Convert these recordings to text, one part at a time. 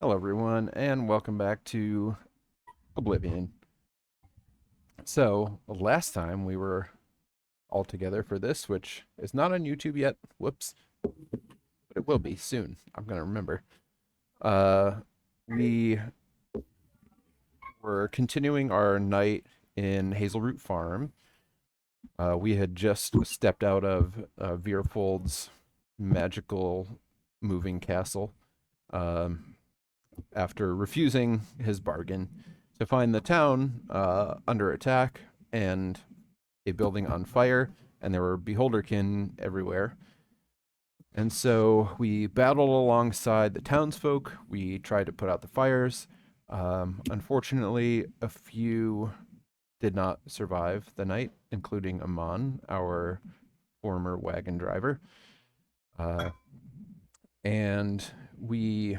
Hello everyone, and welcome back to Oblivion. So, last time we were all together for this, which is not on YouTube yet, whoops, but it will be soon. I'm gonna remember. We were continuing our night in Hazelroot Farm. We had just stepped out of Veerfold's magical moving castle. After refusing his bargain to find the town under attack and a building on fire, and there were beholderkin everywhere. And so we battled alongside the townsfolk. We tried to put out the fires. Unfortunately, a few did not survive the night, including Aman, our former wagon driver. And we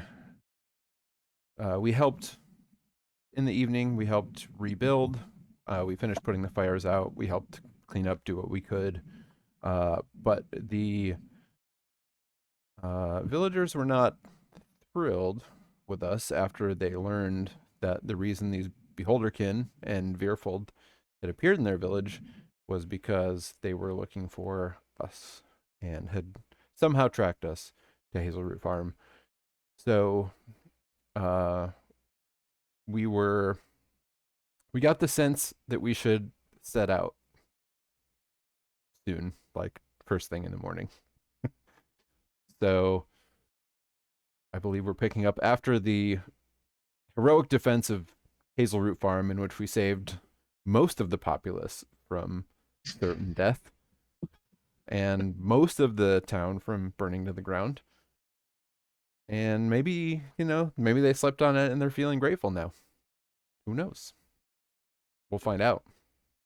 helped in the evening. We helped rebuild. We finished putting the fires out. We helped clean up, do what we could. But the villagers were not thrilled with us after they learned that the reason these beholderkin and Veerfold had appeared in their village was because they were looking for us and had somehow tracked us to Hazelroot Farm. So we got the sense that we should set out soon, like first thing in the morning. So I believe we're picking up after the heroic defense of Hazelroot Farm, in which we saved most of the populace from certain death and most of the town from burning to the ground. And maybe, maybe they slept on it and they're feeling grateful now. Who knows? We'll find out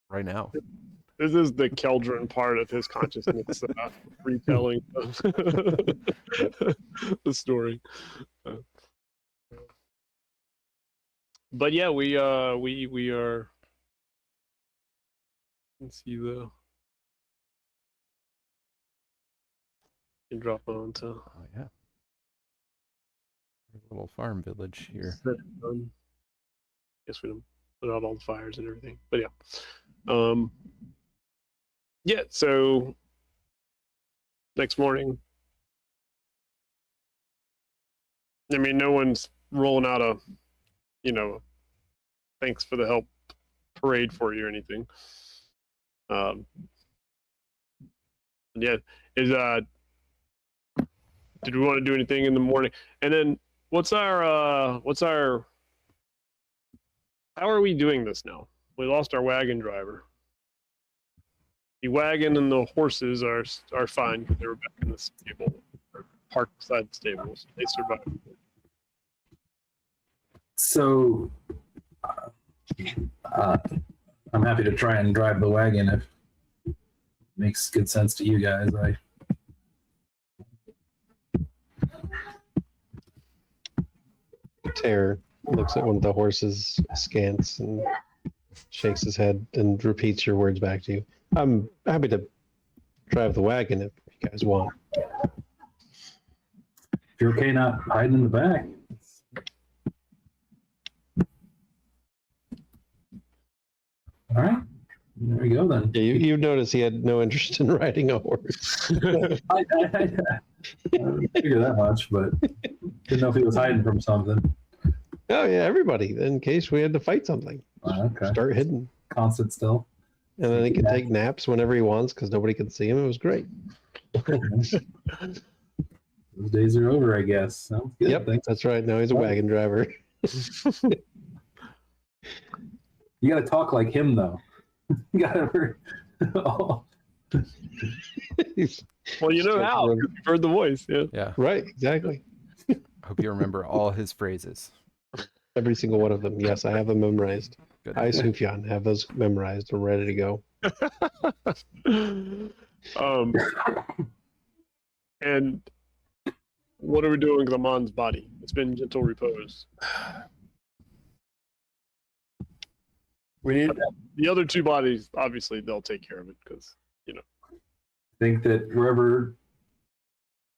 right now. This is the Keldron part of his consciousness retelling of the story. But yeah, we are. Let's see the. You drop on to. Oh yeah. There's a little farm village here. Guess we don't put out all the fires and everything, but yeah. Yeah, so next morning, I mean, no one's rolling out a, thanks for the help parade for you or anything. Yeah, did we want to do anything in the morning? And then how are we doing this now? We lost our wagon driver. The wagon and the horses are fine because they were back in the stable, or parked beside the stable, so they survived. So, I'm happy to try and drive the wagon if it makes good sense to you guys. Terror looks at one of the horses askance and shakes his head and repeats your words back to you. I'm happy to drive the wagon if you guys want. If you're okay not hiding in the back. All right. There we go then. Yeah, you notice he had no interest in riding a horse. I didn't figure that much, but didn't know if he was hiding from something. Oh yeah, everybody. In case we had to fight something. Okay. Start hidden. Constant still. And then he can take naps whenever he wants because nobody can see him. It was great. Those days are over, I guess. Sounds good. Yep, Thanks. that's right. Now he's a wagon driver. You got to talk like him, though. You got to. Oh. Well, you know how. You've heard the voice. Yeah. Yeah. Right, exactly. I hope you remember all his phrases. Every single one of them. Yes, I have them memorized. Good. Hi, Sufjan. Have those memorized and ready to go. And what are we doing with Amon's body? It's been gentle repose. We need the other two bodies. Obviously, they'll take care of it because Think that wherever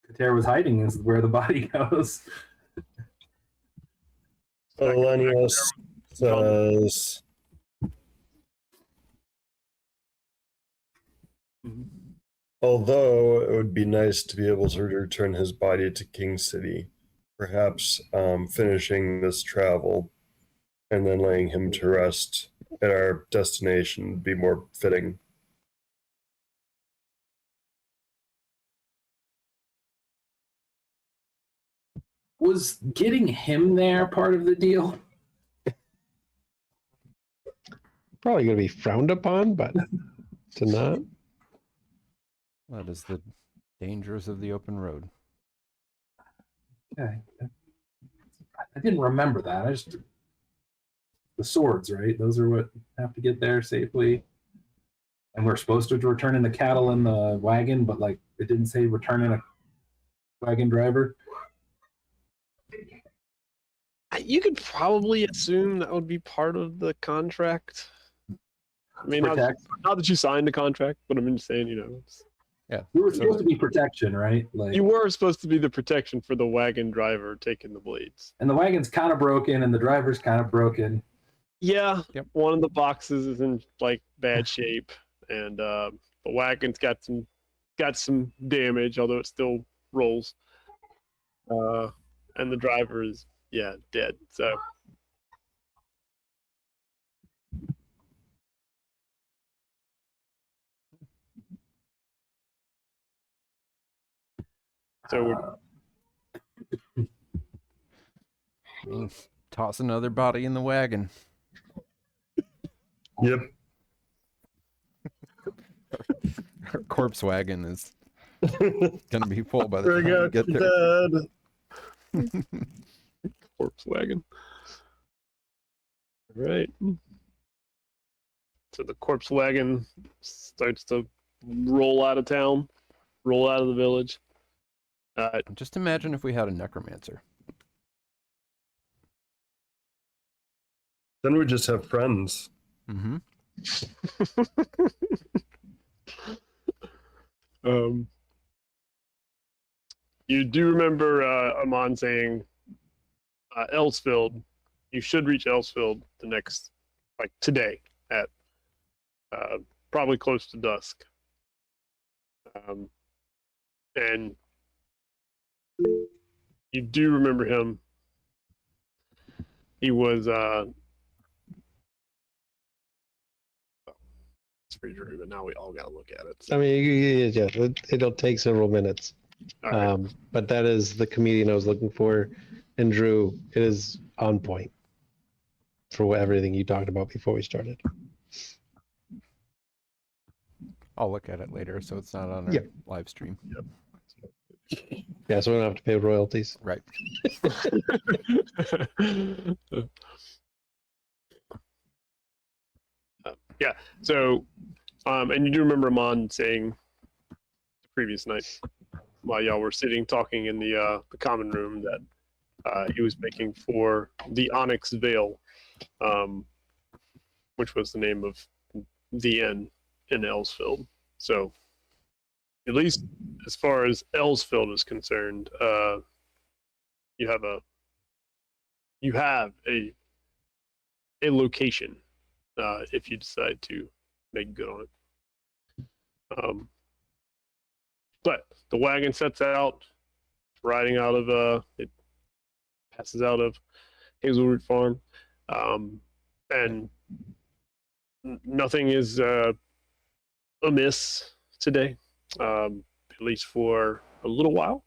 Kater was hiding is where the body goes. Elenius says, although it would be nice to be able to return his body to King City, perhaps finishing this travel and then laying him to rest at our destination would be more fitting. Was getting him there part of the deal? Probably going to be frowned upon, but to not. That is the dangers of the open road. Okay. I didn't remember that. I just the swords, right? Those are what have to get there safely. And we're supposed to return in the cattle in the wagon, but like it didn't say return in a wagon driver. You could probably assume that would be part of the contract. I mean, not that you signed the contract, but I'm just saying, it's, Yeah. We were supposed to be protection, right? Like you were supposed to be the protection for the wagon driver taking the blades. and the wagon's kind of broken and the driver's kind of broken. Yeah. Yep. One of the boxes is in like bad shape, and the wagon's got some damage, although it still rolls. And the driver is dead. So. So Toss another body in the wagon. Yep. Our corpse wagon is gonna be full by the Bring time we out get the there. dead. corpse wagon. All right. So the corpse wagon starts to roll out of town, roll out of the village. Just imagine if we had a necromancer. Then we just have friends. Mm-hmm. You do remember Amon saying ElsField. You should reach ElsField the next, like today, at probably close to dusk. And you do remember him. He was it's pretty true, but now we all gotta look at it. I mean, it'll take several minutes. All right. But that is the comedian I was looking for. And Drew, it is on point for everything you talked about before we started. I'll look at it later, so it's not on our Yep. live stream. Yeah, so we don't have to pay royalties. Right. Yeah. So, and you do remember Amon saying the previous night while y'all were sitting talking in the common room that he was making for the Onyx Veil, which was the name of the inn in ElsField. So, at least as far as ElsField is concerned, you have a location if you decide to make good on it. But the wagon sets out, riding out of it passes out of Hazelroot Farm, and nothing is amiss today, at least for a little while.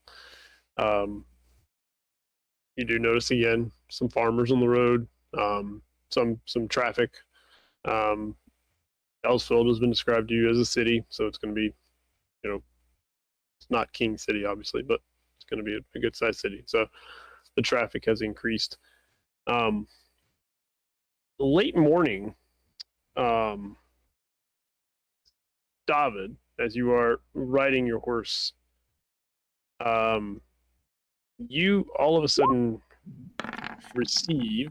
You do notice again some farmers on the road, some traffic. ElsField has been described to you as a city, so it's going to be, it's not King City, obviously, but it's going to be a good sized city. So the traffic has increased. Late morning, David, as you are riding your horse, you all of a sudden receive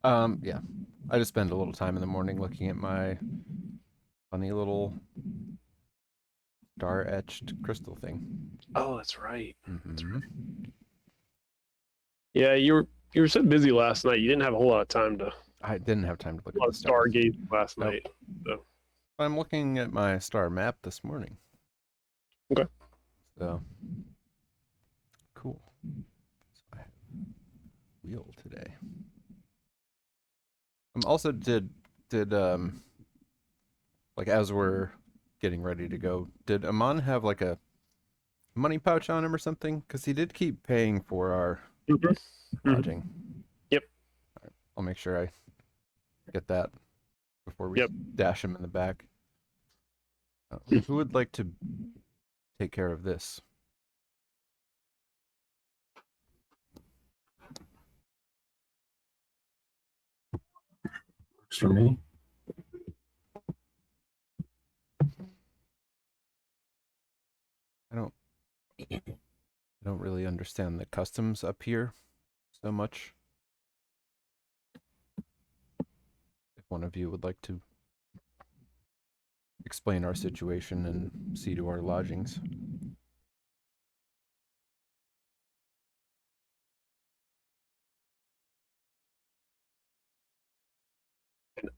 Yeah. I just spend a little time in the morning looking at my funny little star etched crystal thing. Oh, that's right. Mhm. Yeah, you were so busy last night. You didn't have a whole lot of time to I didn't have time to look a lot at of the stars. stargazing last Nope. night. So I'm looking at my star map this morning. Okay. So cool. So I have wheel today. Also did like as we're getting ready to go, did Aman have like a money pouch on him or something? Because he did keep paying for our lodging. Yep. All right, I'll make sure I get that before we Yep. dash him in the back. Who would like to take care of this? Works for me. I don't really understand the customs up here so much. If one of you would like to explain our situation and see to our lodgings.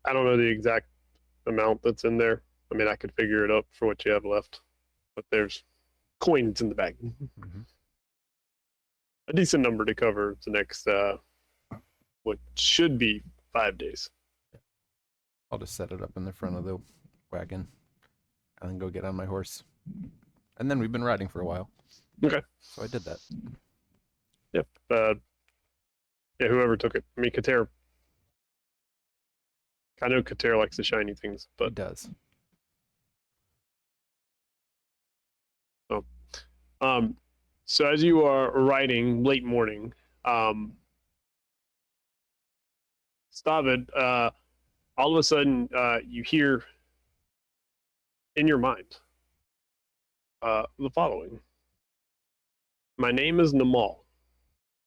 I don't know the exact amount that's in there. I mean, I could figure it up for what you have left, but there's coins in the bag. Mm-hmm. A decent number to cover the next, what should be 5 days. I'll just set it up in the front of the wagon and then go get on my horse. And then we've been riding for a while. Okay. So I did that. Yep. Yeah, whoever took it. I mean, Kater. I know Kater likes the shiny things, He but does. so as you are riding late morning, Stavid, all of a sudden you hear in your mind the following. My name is Namal.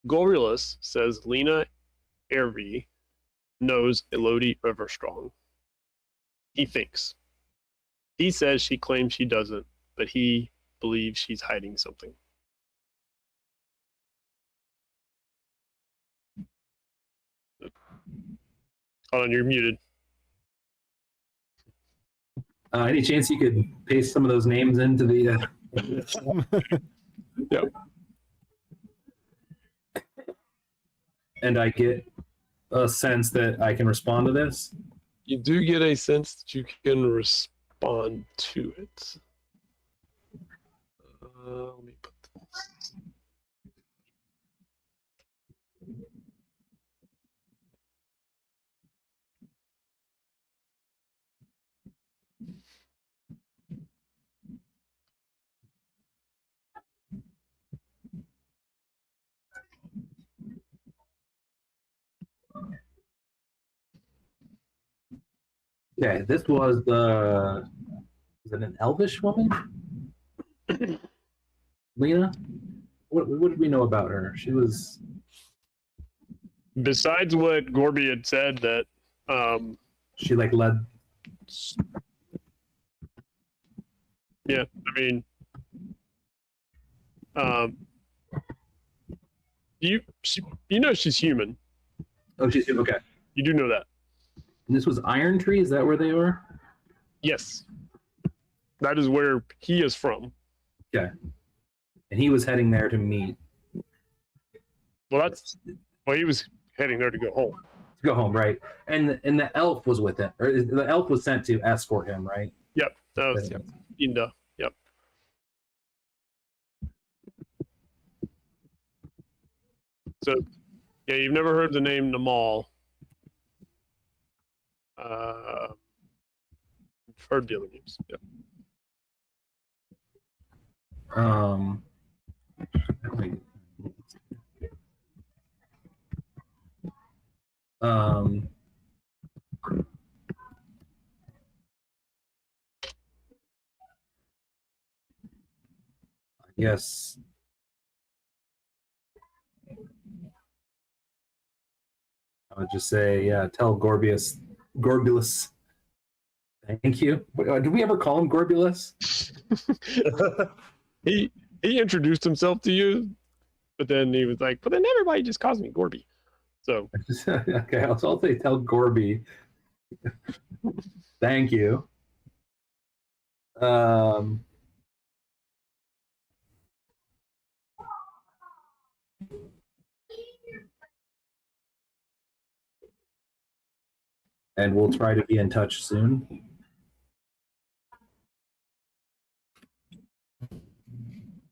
Gorulus says Lena Ervi knows Elodie Everstrong. He thinks. He says she claims she doesn't, but he believes she's hiding something. Hold on, you're muted. Any chance you could paste some of those names into the? Yep. And I get a sense that I can respond to this. You do get a sense that you can respond to it. Let me put this. Okay, this was is it an elvish woman? Lena? What did we know about her? She was. Besides what Gorbie had said, that She like led. yeah, I mean, you know she's human. Oh, she's okay. You do know that. And this was Iron Tree. Is that where they are? Yes, that is where he is from. Okay. And he was heading there to meet. Well, he was heading there to go home. To go home, right? And the elf was with him, or the elf was sent to escort him, right? Yep, that was Yep. Inda. Yep. So, yeah, you've never heard the name Namal. You've heard the other names. Yep. Yes. I would just say, yeah, tell Gorbulus Thank you. Did we ever call him Gorbulus? He introduced himself to you, but then he was like, "But then everybody just calls me Gorbie." So Okay, I'll say tell Gorbie. Thank you. And we'll try to be in touch soon.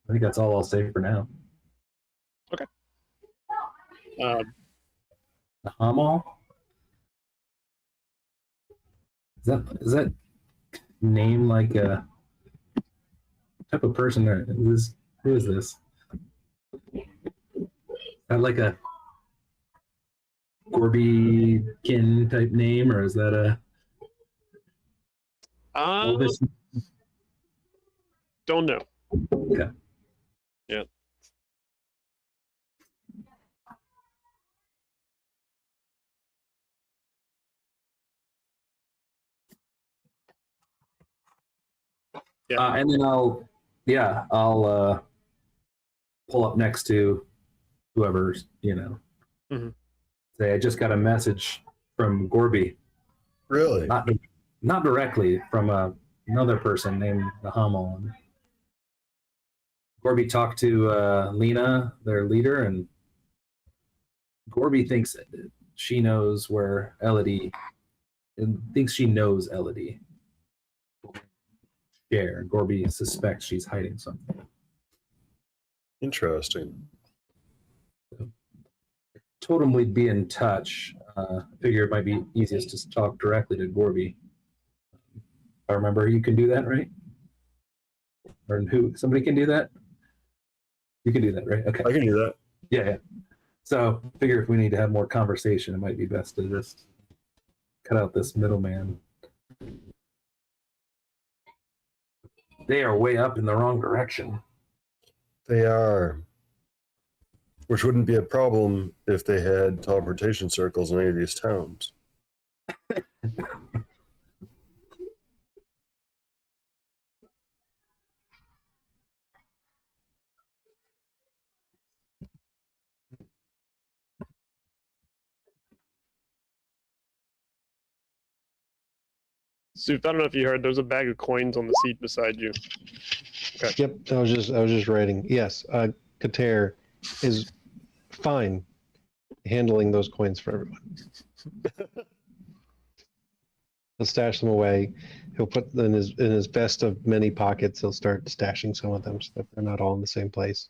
I think that's all I'll say for now. um, The Hamal? Is that name like a type of person there? Who is this? Is that like a Gorbie-kin type name, or is that a Elvis? don't know. Okay. Yeah. Yeah. And then I'll pull up next to whoever's, Mhm. say I just got a message from Gorbie, Really? not directly from another person named Nahamal. Gorbie talked to Lena, their leader, and Gorbie thinks she knows where Elodie, and thinks she knows Elodie. Yeah, Gorbie suspects she's hiding something. Interesting. Told him we'd be in touch. I figure it might be easiest to talk directly to Gorbie. I remember you can do that, right? Or somebody can do that? You can do that, right? Okay. I can do that. Yeah. So figure if we need to have more conversation, it might be best to just cut out this middleman. They are way up in the wrong direction. They are. Which wouldn't be a problem if they had teleportation circles in any of these towns. Sooth, I don't know if you heard. There's a bag of coins on the seat beside you. Yep, I was just writing. Yes, Kater is fine handling those coins for everyone. He'll stash them away. He'll put them in his best of many pockets. He'll start stashing some of them so that they're not all in the same place.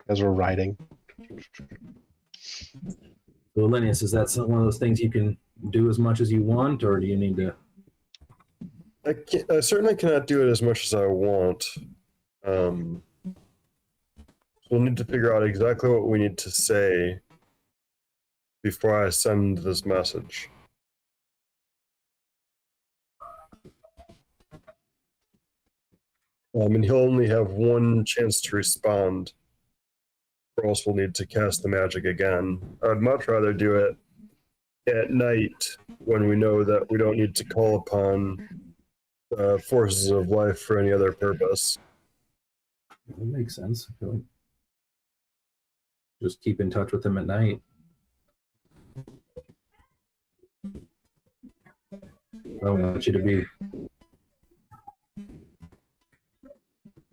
As we're riding. So, Linus, is that one of those things you can do as much as you want, or do you need to? I certainly cannot do it as much as I want. So we'll need to figure out exactly what we need to say before I send this message. And he'll only have one chance to respond, or else we'll need to cast the magic again. I'd much rather do it at night when we know that we don't need to call upon forces of life for any other purpose. That makes sense. I feel like just keep in touch with them at night. I don't want you to be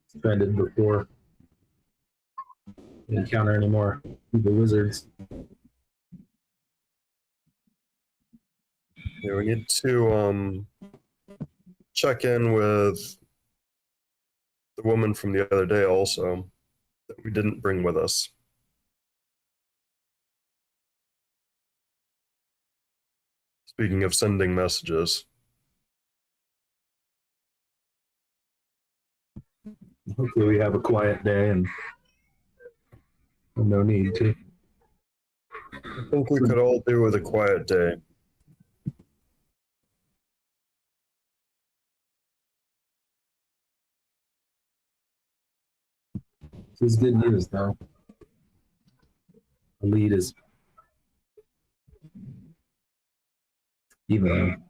stranded before you encounter any more the wizards. Yeah, we need to check in with the woman from the other day also that we didn't bring with us. Speaking of sending messages. Hopefully we have a quiet day and no need to. I think we could all do with a quiet day. This is good news, though. The lead is even.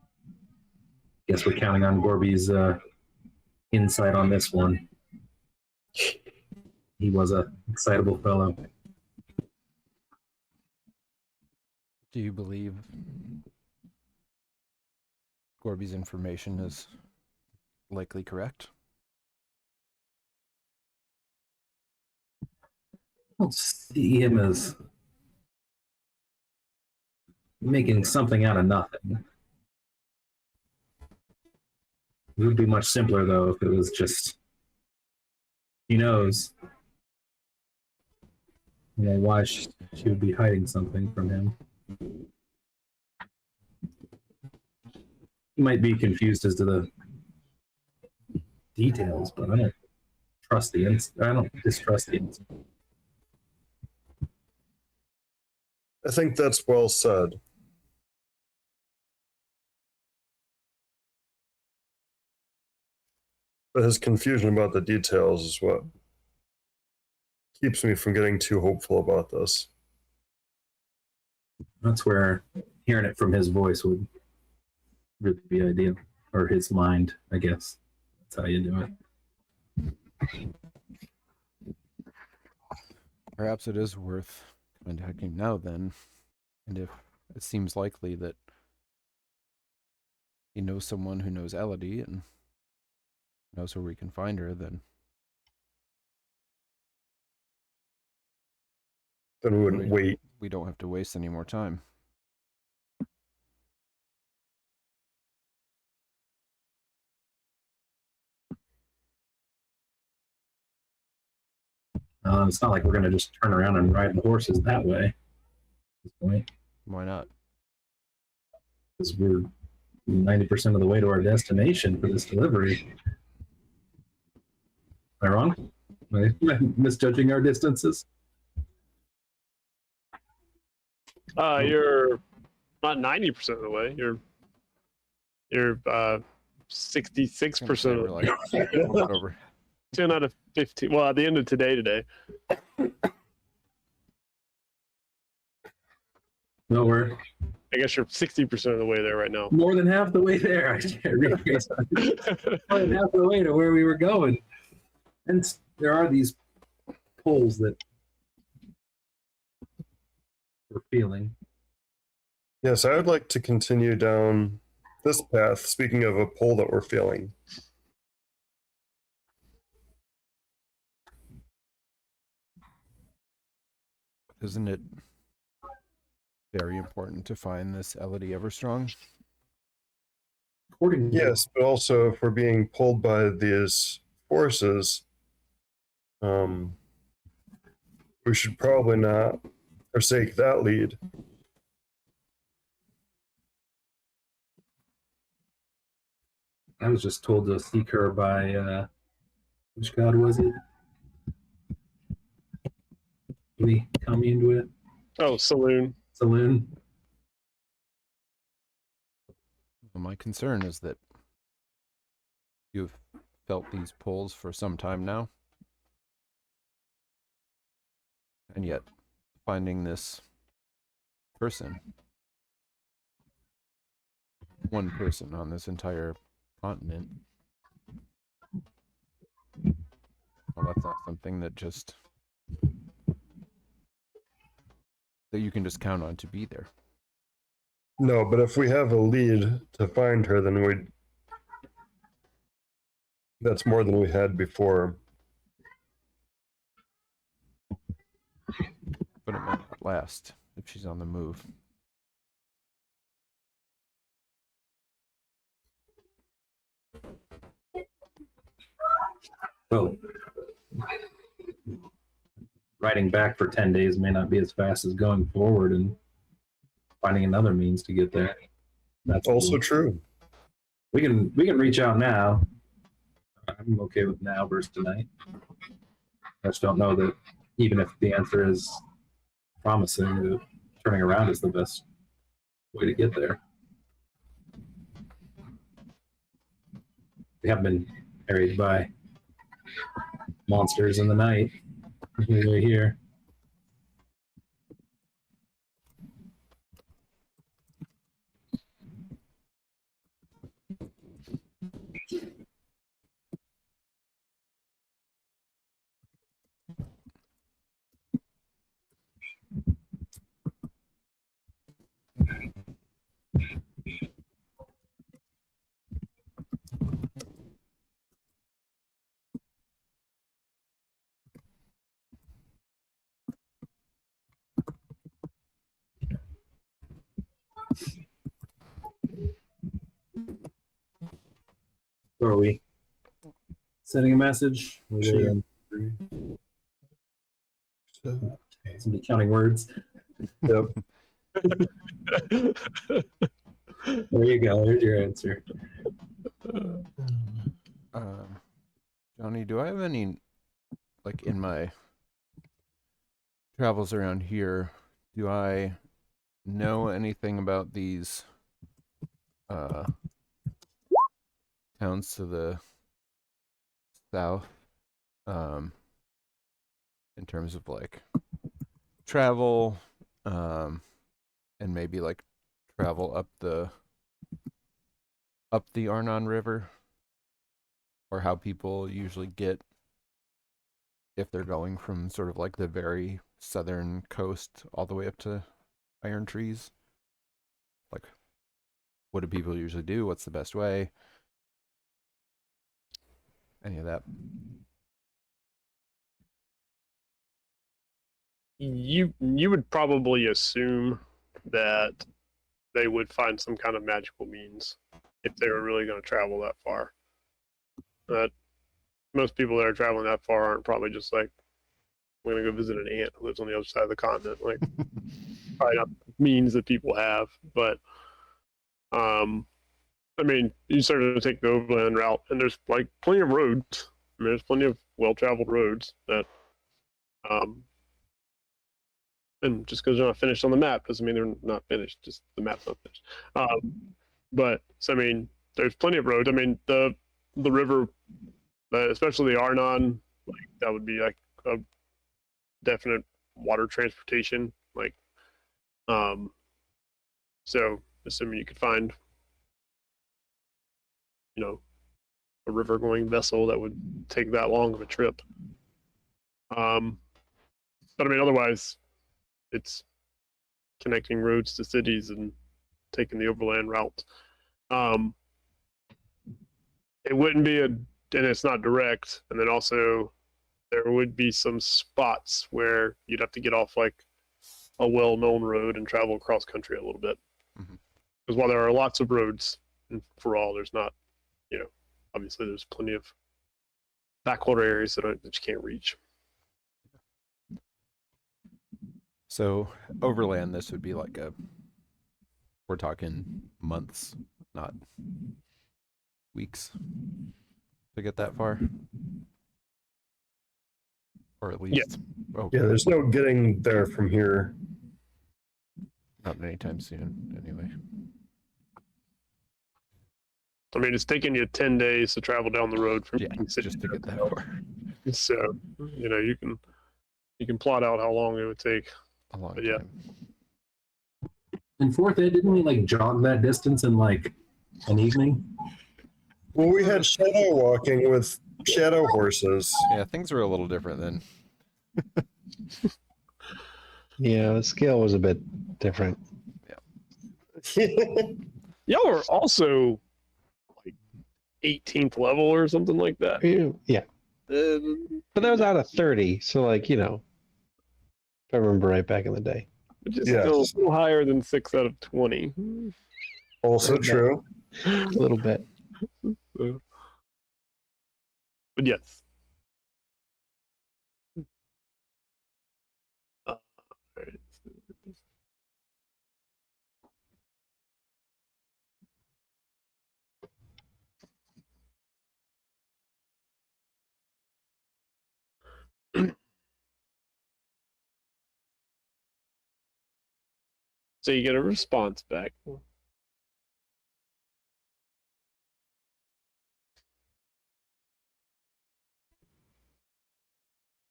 Guess we're counting on Gorbie's insight on this one. He was a excitable fellow. Do you believe Gorbie's information is likely correct? I don't see him as making something out of nothing. It would be much simpler, though, if it was just he knows. You know, why she would be hiding something from him. He might be confused as to the details, but I don't trust the I don't distrust the I think that's well said. But his confusion about the details is what keeps me from getting too hopeful about this. That's where hearing it from his voice would really be ideal, or his mind, I guess. That's how you do it. Perhaps it is worth contacting now then, and if it seems likely that he knows someone who knows Elodie and knows where we can find her, then Then we wouldn't wait. we don't have to waste any more time. It's not like we're going to just turn around and ride the horses that way at this point, Why not? because we're 90% of the way to our destination for this delivery. Am I wrong? Am I misjudging our distances? You're not 90% of the way. You're 66% of We're the like over. 10 out of 15. Well, at the end of today. No, we're I guess you're 60% of the way there right now. more than half the way there. I can't realize. More than half the way to where we were going. And there are these pulls that we're feeling. Yes, I would like to continue down this path, speaking of a pull that we're feeling. Isn't it very important to find this Elodie Everstrong? According to Yes, but also if we're being pulled by these forces, we should probably not forsake that lead. I was just told to seek her by which god was it? We communed with Oh, saloon. Saloon. Well, my concern is that you've felt these pulls for some time now, and yet finding this person, one person on this entire continent, well, that's not something that you can just count on to be there. No, but if we have a lead to find her, then that's more than we had before. But it might not last if she's on the move. Well, riding back for 10 days may not be as fast as going forward and finding another means to get there. That's Also cool. true. We can reach out now. I'm okay with now versus tonight. I just don't know that even if the answer is promising, that turning around is the best way to get there. We have been harried by monsters in the night. We're here. So are we sending a message? Sure. Somebody counting words. Yep. There you go. There's your answer. Johnny, do I have any, like, in my travels around here, do I know anything about these towns to the south, in terms of like travel, and maybe like travel up the Arnon River, or how people usually get if they're going from sort of like the very southern coast all the way up to Iron Trees? Like, what do people usually do? What's the best way? Any of that? You would probably assume that they would find some kind of magical means if they were really going to travel that far. But most people that are traveling that far aren't probably just like, I'm going to go visit an aunt who lives on the other side of the continent. Like, probably not means that people have. But, I mean, you start to take the overland route, and there's like plenty of roads. I mean, there's plenty of well-traveled roads that, and just because they're not finished on the map doesn't mean they're not finished. Just the map's not finished. But so I mean, there's plenty of roads. I mean, the river, especially the Arnon, like that would be like a definite water transportation. Like, so assuming you could find, you know, a river going vessel that would take that long of a trip. But I mean, otherwise, it's connecting roads to cities and taking the overland route. It wouldn't be and it's not direct. And then also, there would be some spots where you'd have to get off like a well-known road and travel across country a little bit. Because while there are lots of roads, and for all, there's not, you know, obviously there's plenty of backwater areas that you can't reach. So overland, this would be like we're talking months, not weeks, to get that far, or at least, Yeah, there's no getting there from here. not anytime soon, anyway. I mean, it's taking you 10 days to travel down the road from Yeah, King City just to get that far. So, you know, you can plot out how long it would take. A long Yeah. time. In fourth ed, didn't we like jog that distance in like an evening? Well, we had shadow walking with shadow horses. Yeah, things were a little different then. Yeah, the scale was a bit different. Y'all are also like 18th level or something like that. Yeah, but that was out of 30, so like, you know, if I remember right back in the day. Which is Yes. still a little higher than 6 out of 20. Also true. A little bit. But yes. All right. So you get a response back.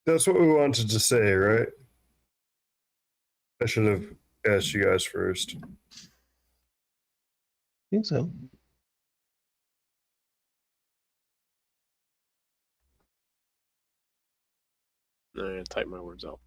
That's what we wanted to say, right? I should have asked you guys first. I think so. I'm gonna type my words out.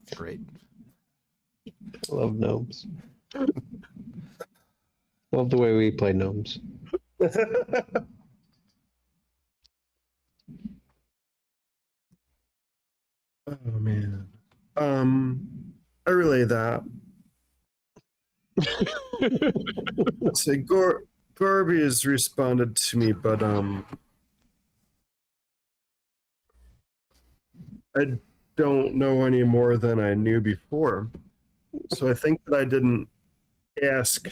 It's great. Love gnomes. Love the way we play gnomes. Oh man. I relay that. Say Gorbie has responded to me, but I don't know any more than I knew before. So I think that I didn't ask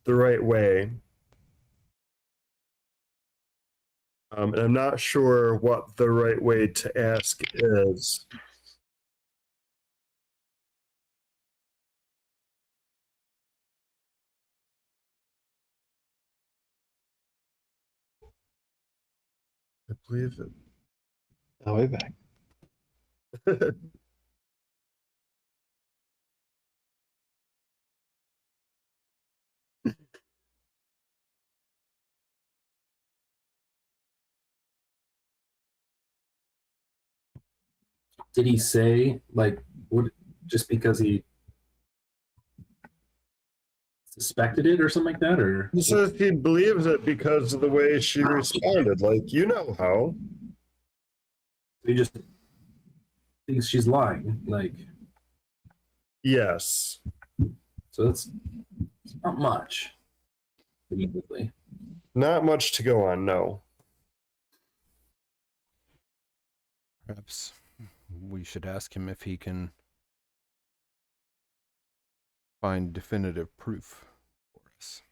the right way. And I'm not sure what the right way to ask is. I believe I'll be back. it. Did he say like what? Just because he suspected it or something like that, or He says he believes it because of the way she responded. Like, you know how. he just thinks she's lying? Like, Yes. so that's not much. Immediately. Not much to go on, no. Perhaps we should ask him if he can find definitive proof for us.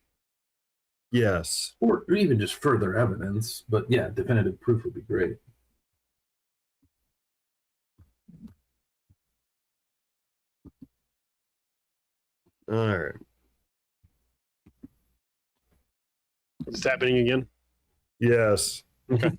Yes. Or even just further evidence. But yeah, definitive proof would be great. All right. Is this happening again? Yes. Okay.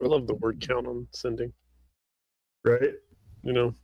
I love the word count on sending. Right? You know,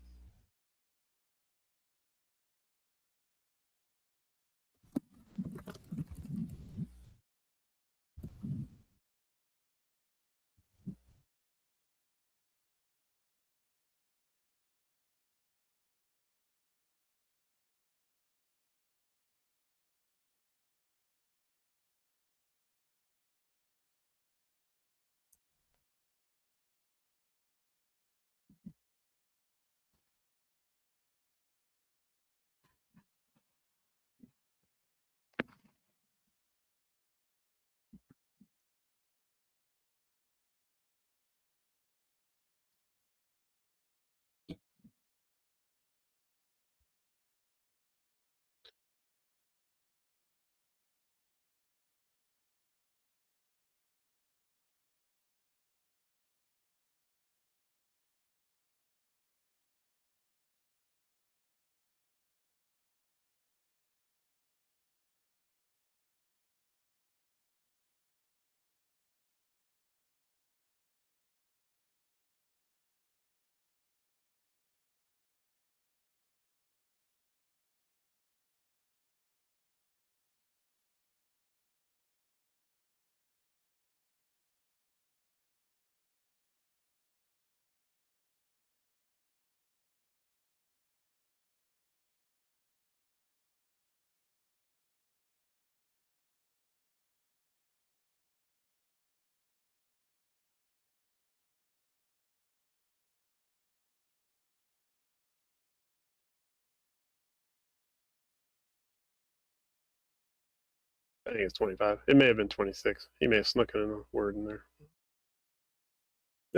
I think it's 25. It may have been 26. He may have snuck in a word in there.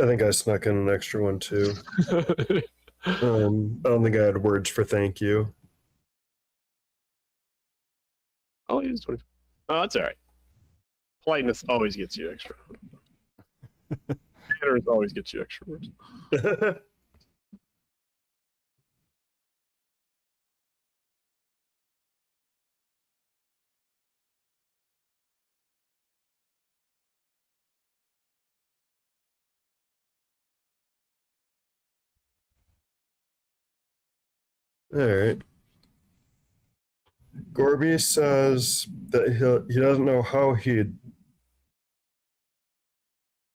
I think I snuck in an extra one too. I don't think I had words for thank you. Oh, he was 25. Oh, that's all right. Politeness always gets you extra. Manners always gets you extra words. All right. Gorbie says that he doesn't know how he'd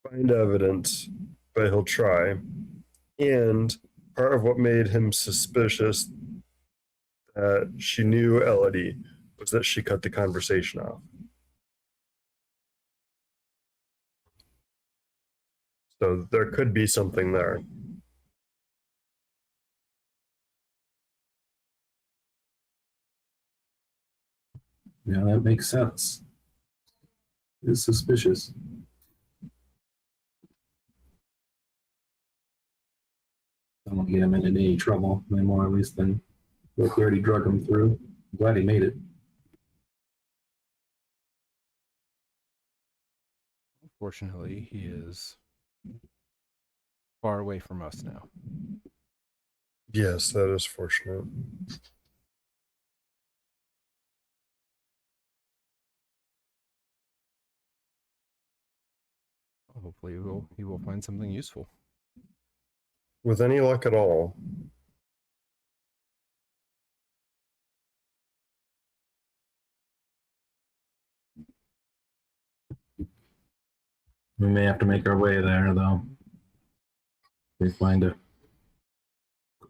find evidence, but he'll try. And part of what made him suspicious that she knew Elodie was that she cut the conversation off. So there could be something there. Yeah, that makes sense. It's suspicious. Don't want to get him into any trouble anymore, at least than what we already drug him through. I'm glad he made it. Fortunately, he is far away from us now. Yes, that is fortunate. Hopefully, he will find something useful. With any luck at all. We may have to make our way there, though. We find a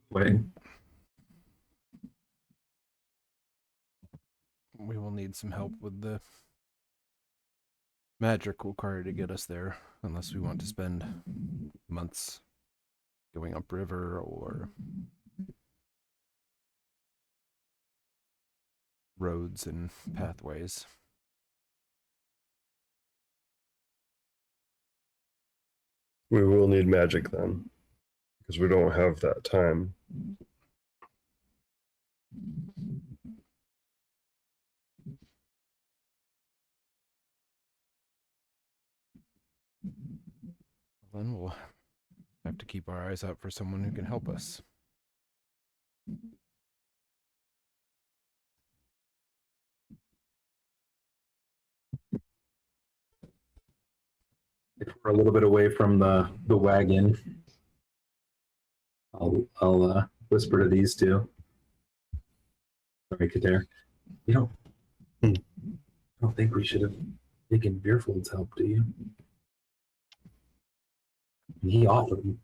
way. We will need some help with the magic required to get us there, unless we want to spend months going upriver or roads and pathways. We will need magic then, because we don't have that time. Then we'll have to keep our eyes out for someone who can help us. If we're a little bit away from the wagon, I'll whisper to these two. Sorry, Kater. You know, I don't think we should have taken Beerfold's help, do you? And he offered him.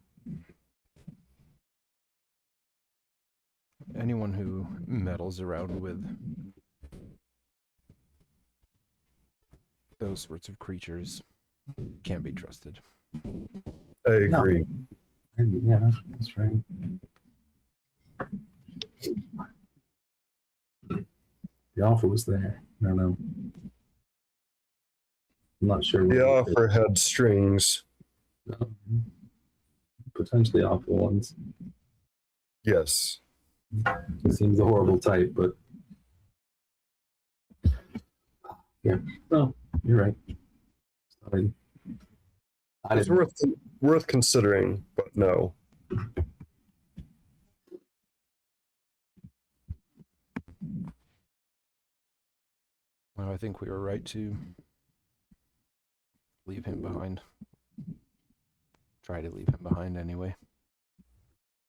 Anyone who meddles around with those sorts of creatures can't be trusted. I agree. Yeah, that's right. The offer was there. I don't know. I'm not sure. The offer had strings. Potentially awful ones. Yes. He seems a horrible type, but yeah. No, you're right. Sorry. It's worth considering, but no. Well, I think we were right to leave him behind. Try to leave him behind anyway.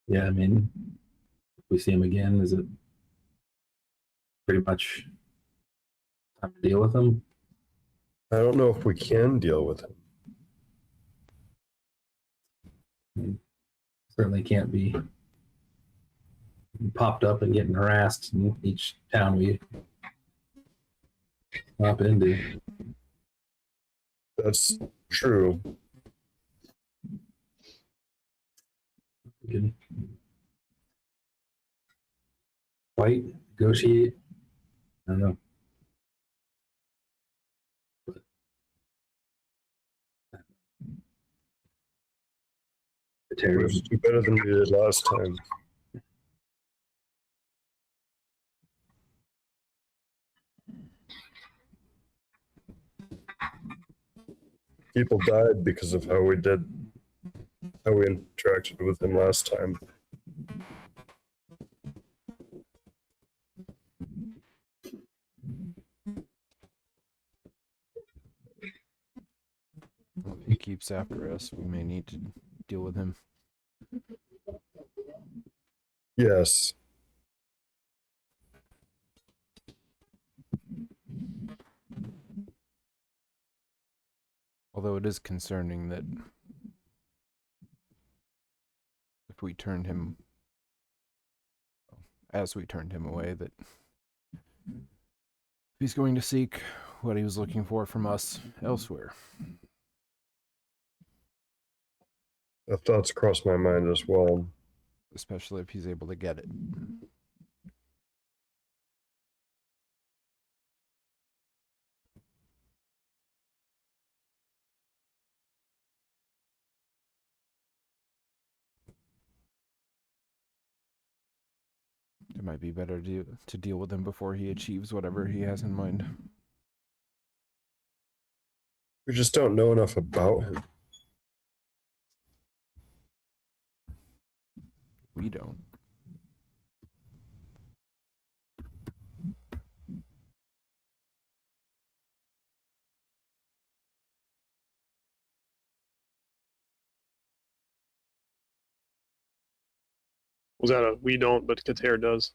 Yeah, I mean, if we see him again, is it pretty much time to deal with him? I don't know if we can deal with him. I mean, certainly can't be popped up and getting harassed in each town we pop into. That's true. We can fight, negotiate. I don't know. Kater. Let's do better than we did last time. People died because of how we interacted with him last time. Well, if he keeps after us, we may need to deal with him. Yes. Although it is concerning that if we turned him, as we turned him away, that he's going to seek what he was looking for from us elsewhere. That thought's crossed my mind as well. Especially if he's able to get it. It might be better to deal with him before he achieves whatever he has in mind. We just don't know enough about him. We don't. Was that a we don't, but Kater does?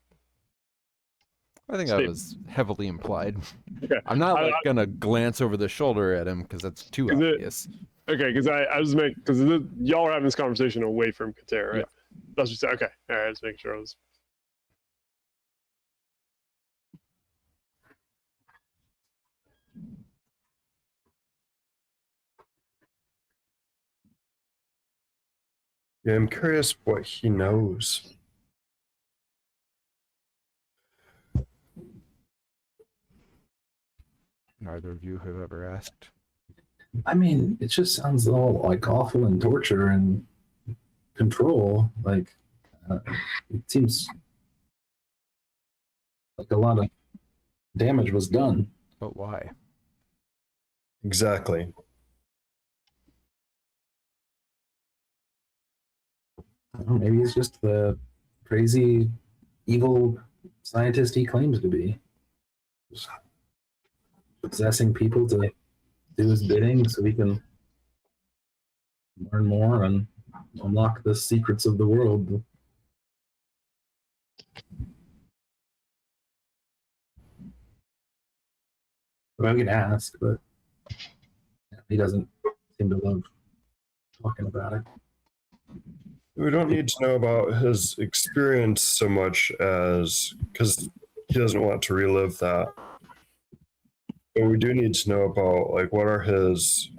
I think that was heavily implied. Okay. I'm not like gonna glance over the shoulder at him because that's too obvious. Okay, because I was making, because y'all are having this conversation away from Kater, right? Yeah. That's just okay. All right, just making sure I was. Yeah, I'm curious what he knows. Neither of you have ever asked. I mean, it just sounds all like awful and torture and control. Like, it seems like a lot of damage was done. But why? Exactly. I don't know, maybe he's just the crazy, evil scientist he claims to be. Just possessing people to do his bidding so he can learn more and unlock the secrets of the world. Well, we can ask, but he doesn't seem to love talking about it. We don't need to know about his experience so much as because he doesn't want to relive that. But we do need to know about like what are his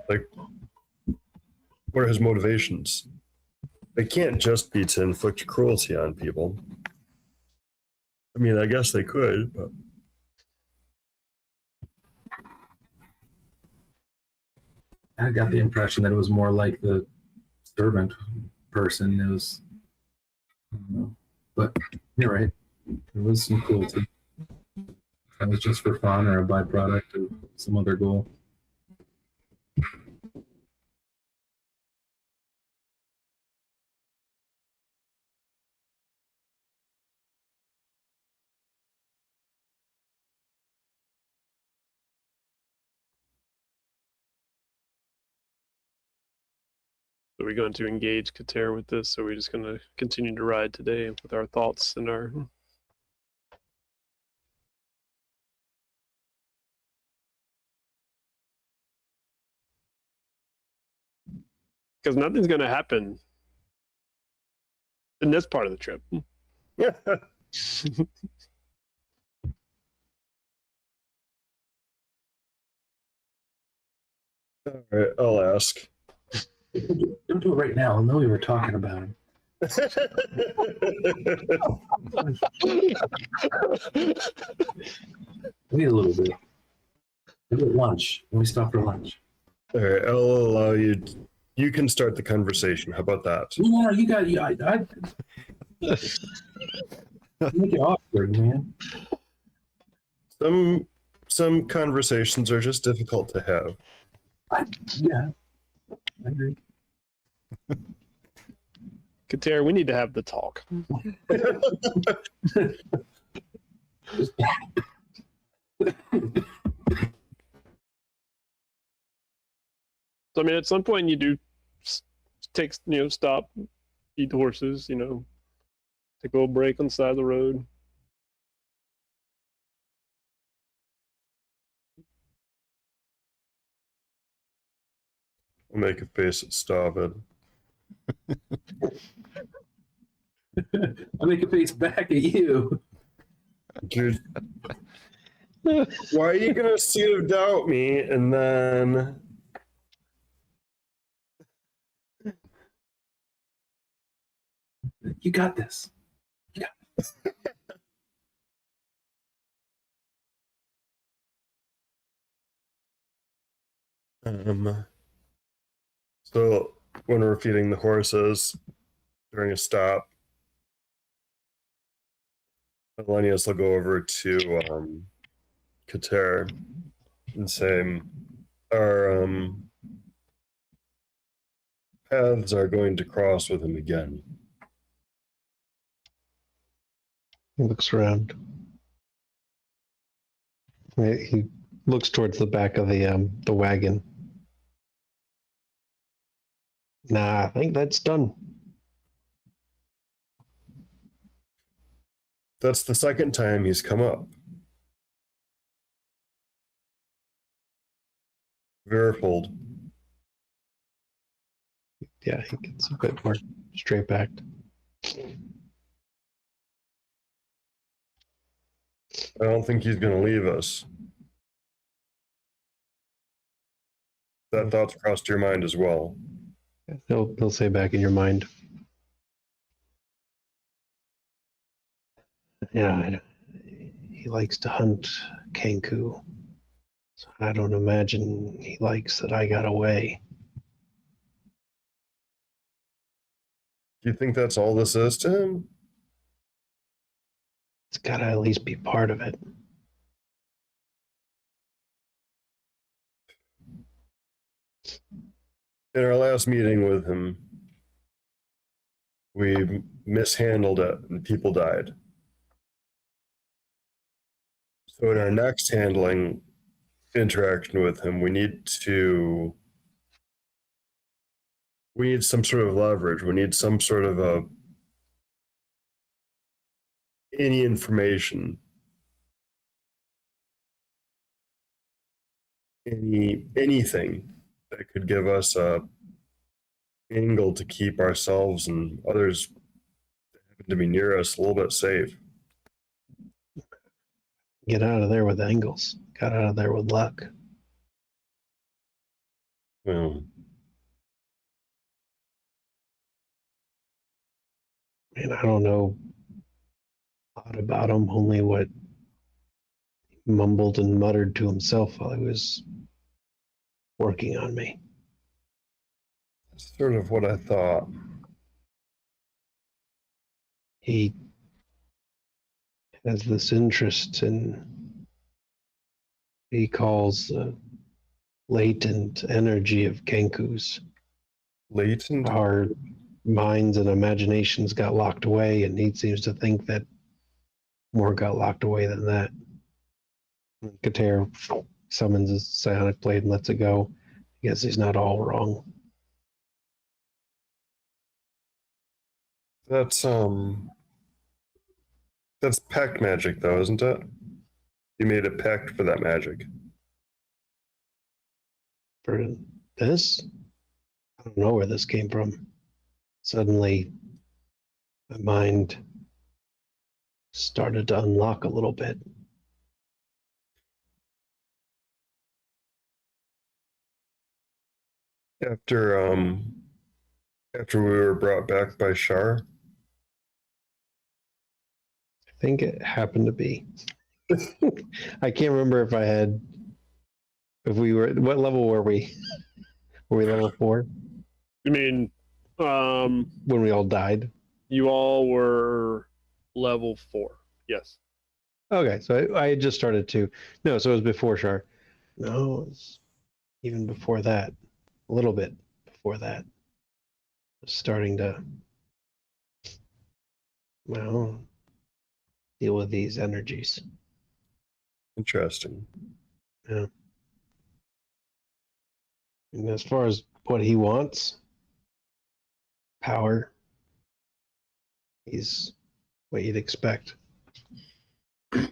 motivations? They can't just be to inflict cruelty on people. I mean, I guess they could, but I got the impression that it was more like the servant person. It was, I don't know. But you're right. There was some cruelty. That was just for fun or a byproduct of some other goal. Are we going to engage Kater with this? Or are we just going to continue to ride today with our thoughts and our. Because nothing's going to happen in this part of the trip. yeah. All right, I'll ask. Don't do it right now. I'll know we were talking about him. Wait a little bit. Maybe at lunch. When we stop for lunch. All right, I'll allow you You can start the conversation. How about that? No, you got I make it awkward, man. Some conversations are just difficult to have. Yeah, I agree. Kater, we need to have the talk. So, I mean, at some point you do take, stop, feed the horses, take a little break on the side of the road. I'll make a face at Stavid. I make a face back at you. Dude, why are you gonna seed of doubt me and then You got this. So when we're feeding the horses during a stop, Elenius will go over to Kater and say, our paths are going to cross with him again. He looks around. He looks towards the back of the wagon. Nah, I think that's done. That's the second time he's come up. Verifold. Yeah, he gets a bit more straight backed. I don't think he's going to leave us. That thought's crossed your mind as well. He'll say back in your mind. Yeah, he likes to hunt Kenku. So I don't imagine he likes that I got away. Do you think that's all this is to him? It's got to at least be part of it. In our last meeting with him, we mishandled it and people died. So in our next handling interaction with him, we need some sort of leverage. We need some sort of any information, anything that could give us a angle to keep ourselves and others that happen to be near us a little bit safe. Get out of there with angles. Got out of there with luck. Well, And I don't know a lot about him, only what he mumbled and muttered to himself while he was working on me. that's sort of what I thought. He has this interest in he calls the latent energy of Kenku's. Latent? Our minds and imaginations got locked away, and he seems to think that more got locked away than that. Kater summons his psionic blade and lets it go. I guess he's not all wrong. That's pact magic though, isn't it? You made a pact for that magic. For this, I don't know where this came from. Suddenly, my mind started to unlock a little bit. After we were brought back by Shar. I think it happened to be. I can't remember if we were, what level were we? Were we level 4? I mean, when we all died? you all were level 4. Yes. Okay, so I had just started to. No, so it was before Char. No, it was even before that. A little bit before that. I was starting to, well, deal with these energies. Interesting. Yeah. And as far as what he wants, power, he's what you'd expect. To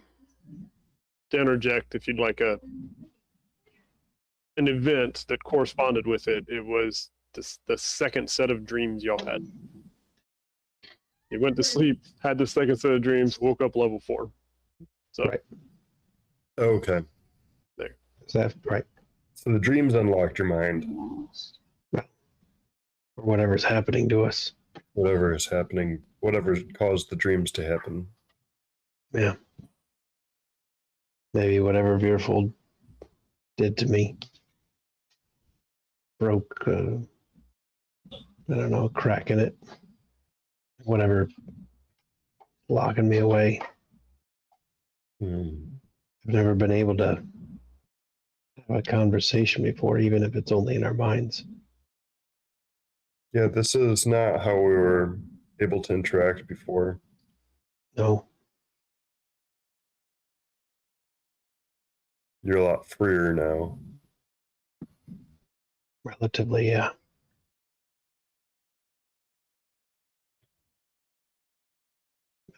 interject, if you'd like an event that corresponded with it, it was the second set of dreams y'all had. You went to sleep, had the second set of dreams, woke up level 4. So Right. Okay. Is that right? So the dreams unlocked your mind. Or whatever's happening to us. Whatever is happening, whatever caused the dreams to happen. Yeah. Maybe whatever Veerfold did to me broke, I don't know, a crack in it. Whatever, locking me away. Hmm. I've never been able to have a conversation before, even if it's only in our minds. Yeah, this is not how we were able to interact before. No. You're a lot freer now. Relatively, yeah.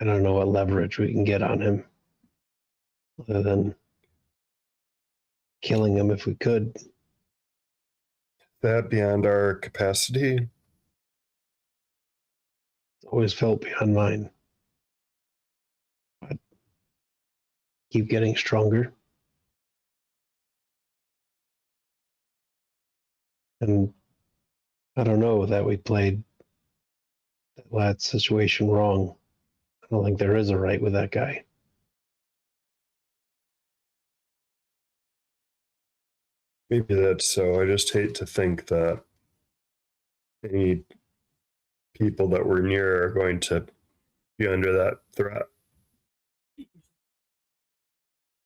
I don't know what leverage we can get on him other than killing him if we could. That beyond our capacity. Always felt beyond mine. But keep getting stronger. And I don't know that we played that last situation wrong. I don't think there is a right with that guy. Maybe that's so. I just hate to think that any people that we're near are going to be under that threat.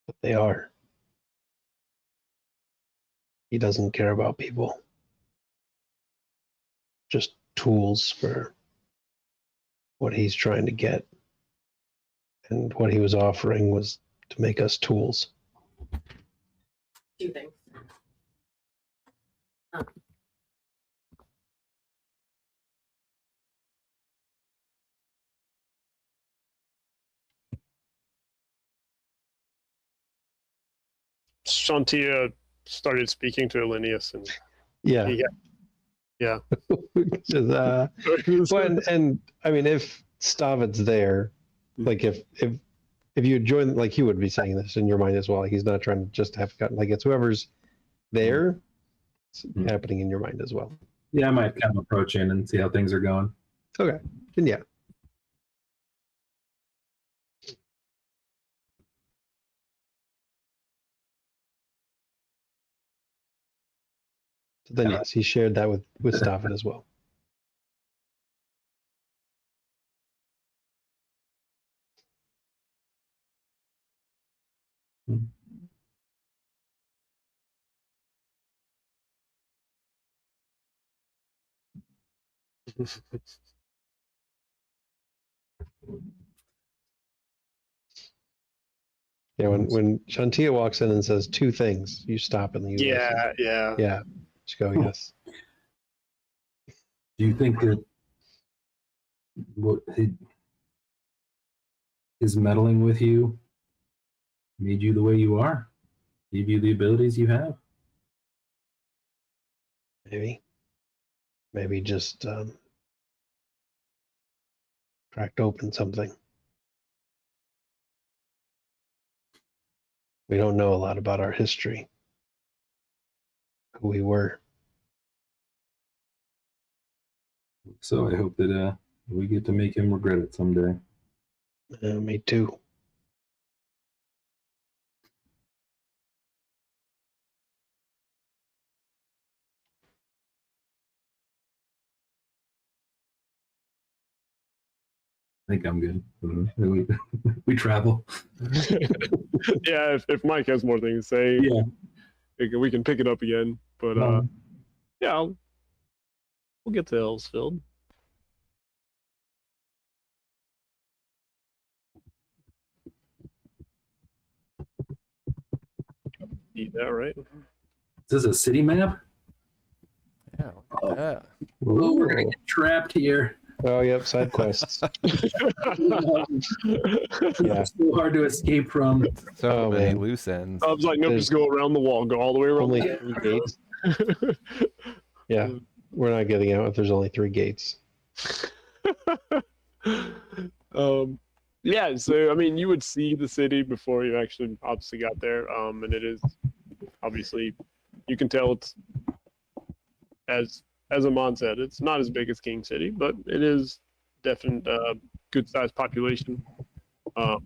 But they are. He doesn't care about people. Just tools for what he's trying to get. And what he was offering was to make us tools. 2 things. Shantia started speaking to Elenius, and Yeah. Yeah. Which is, well, and I mean, if Stavid's there, like if you join, like he would be saying this in your mind as well. He's not trying to just have like it's whoever's there, it's happening in your mind as well. Yeah, I might kind of approach in and see how things are going. Okay, then yeah. So then yes, he shared that with Stavid as well. Yeah, when Shantia walks in and says 2 things, you stop and you listen. yeah. Yeah, just go yes. Do you think that what his meddling with you made you the way you are? Gave you the abilities you have? Maybe just cracked open something. We don't know a lot about our history, who we were. So I hope that we get to make him regret it someday. Me too. I think I'm good. We travel. Yeah, if Mike has more things to say, Yeah. we can pick it up again. But yeah, we'll get to ElsField. Eat that, right? Is this a city map? Yeah, look at that. Oh, we're gonna Ooh. get trapped here. Oh, yep, side quests. Yeah. So hard to escape from. So Oh, many man. loose ends. I was like, nope, just go around the wall, go all the way around. Only the 3 gates. Yeah, we're not getting out if there's only 3 gates. Yeah, so I mean, you would see the city before you actually obviously got there, and it is obviously, you can tell it's as Amon said, it's not as big as King City, but it is definitely good sized population. You'll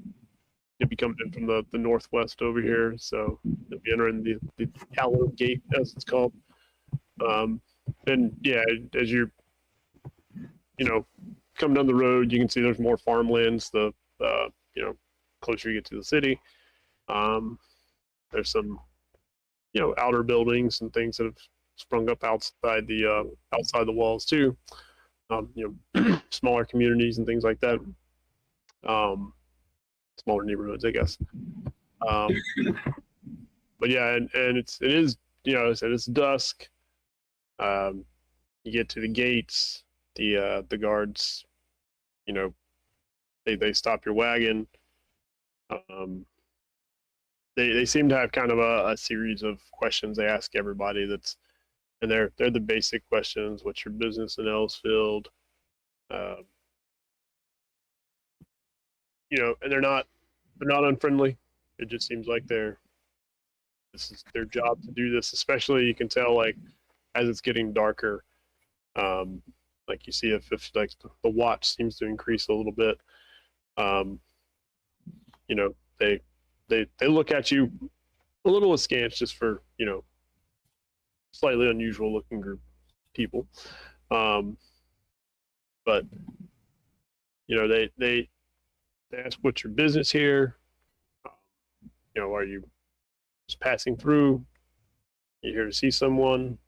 be coming in from the northwest over here, so you'll be entering the Hallowed Gate, as it's called. And yeah, as you're come down the road, you can see there's more farmlands. The closer you get to the city, there's some outer buildings and things that have sprung up outside the walls too. Smaller communities and things like that. Smaller neighborhoods, I guess. But yeah, and it is I said it's dusk. You get to the gates, the guards, they stop your wagon. They seem to have kind of a series of questions they ask everybody. And they're the basic questions. What's your business in ElsField? And they're not unfriendly. It just seems like this is their job to do this. Especially you can tell like as it's getting darker. Like you see if like the watch seems to increase a little bit. They look at you a little askance just for slightly unusual looking group of people. But they ask what's your business here. Are you just passing through? You here to see someone?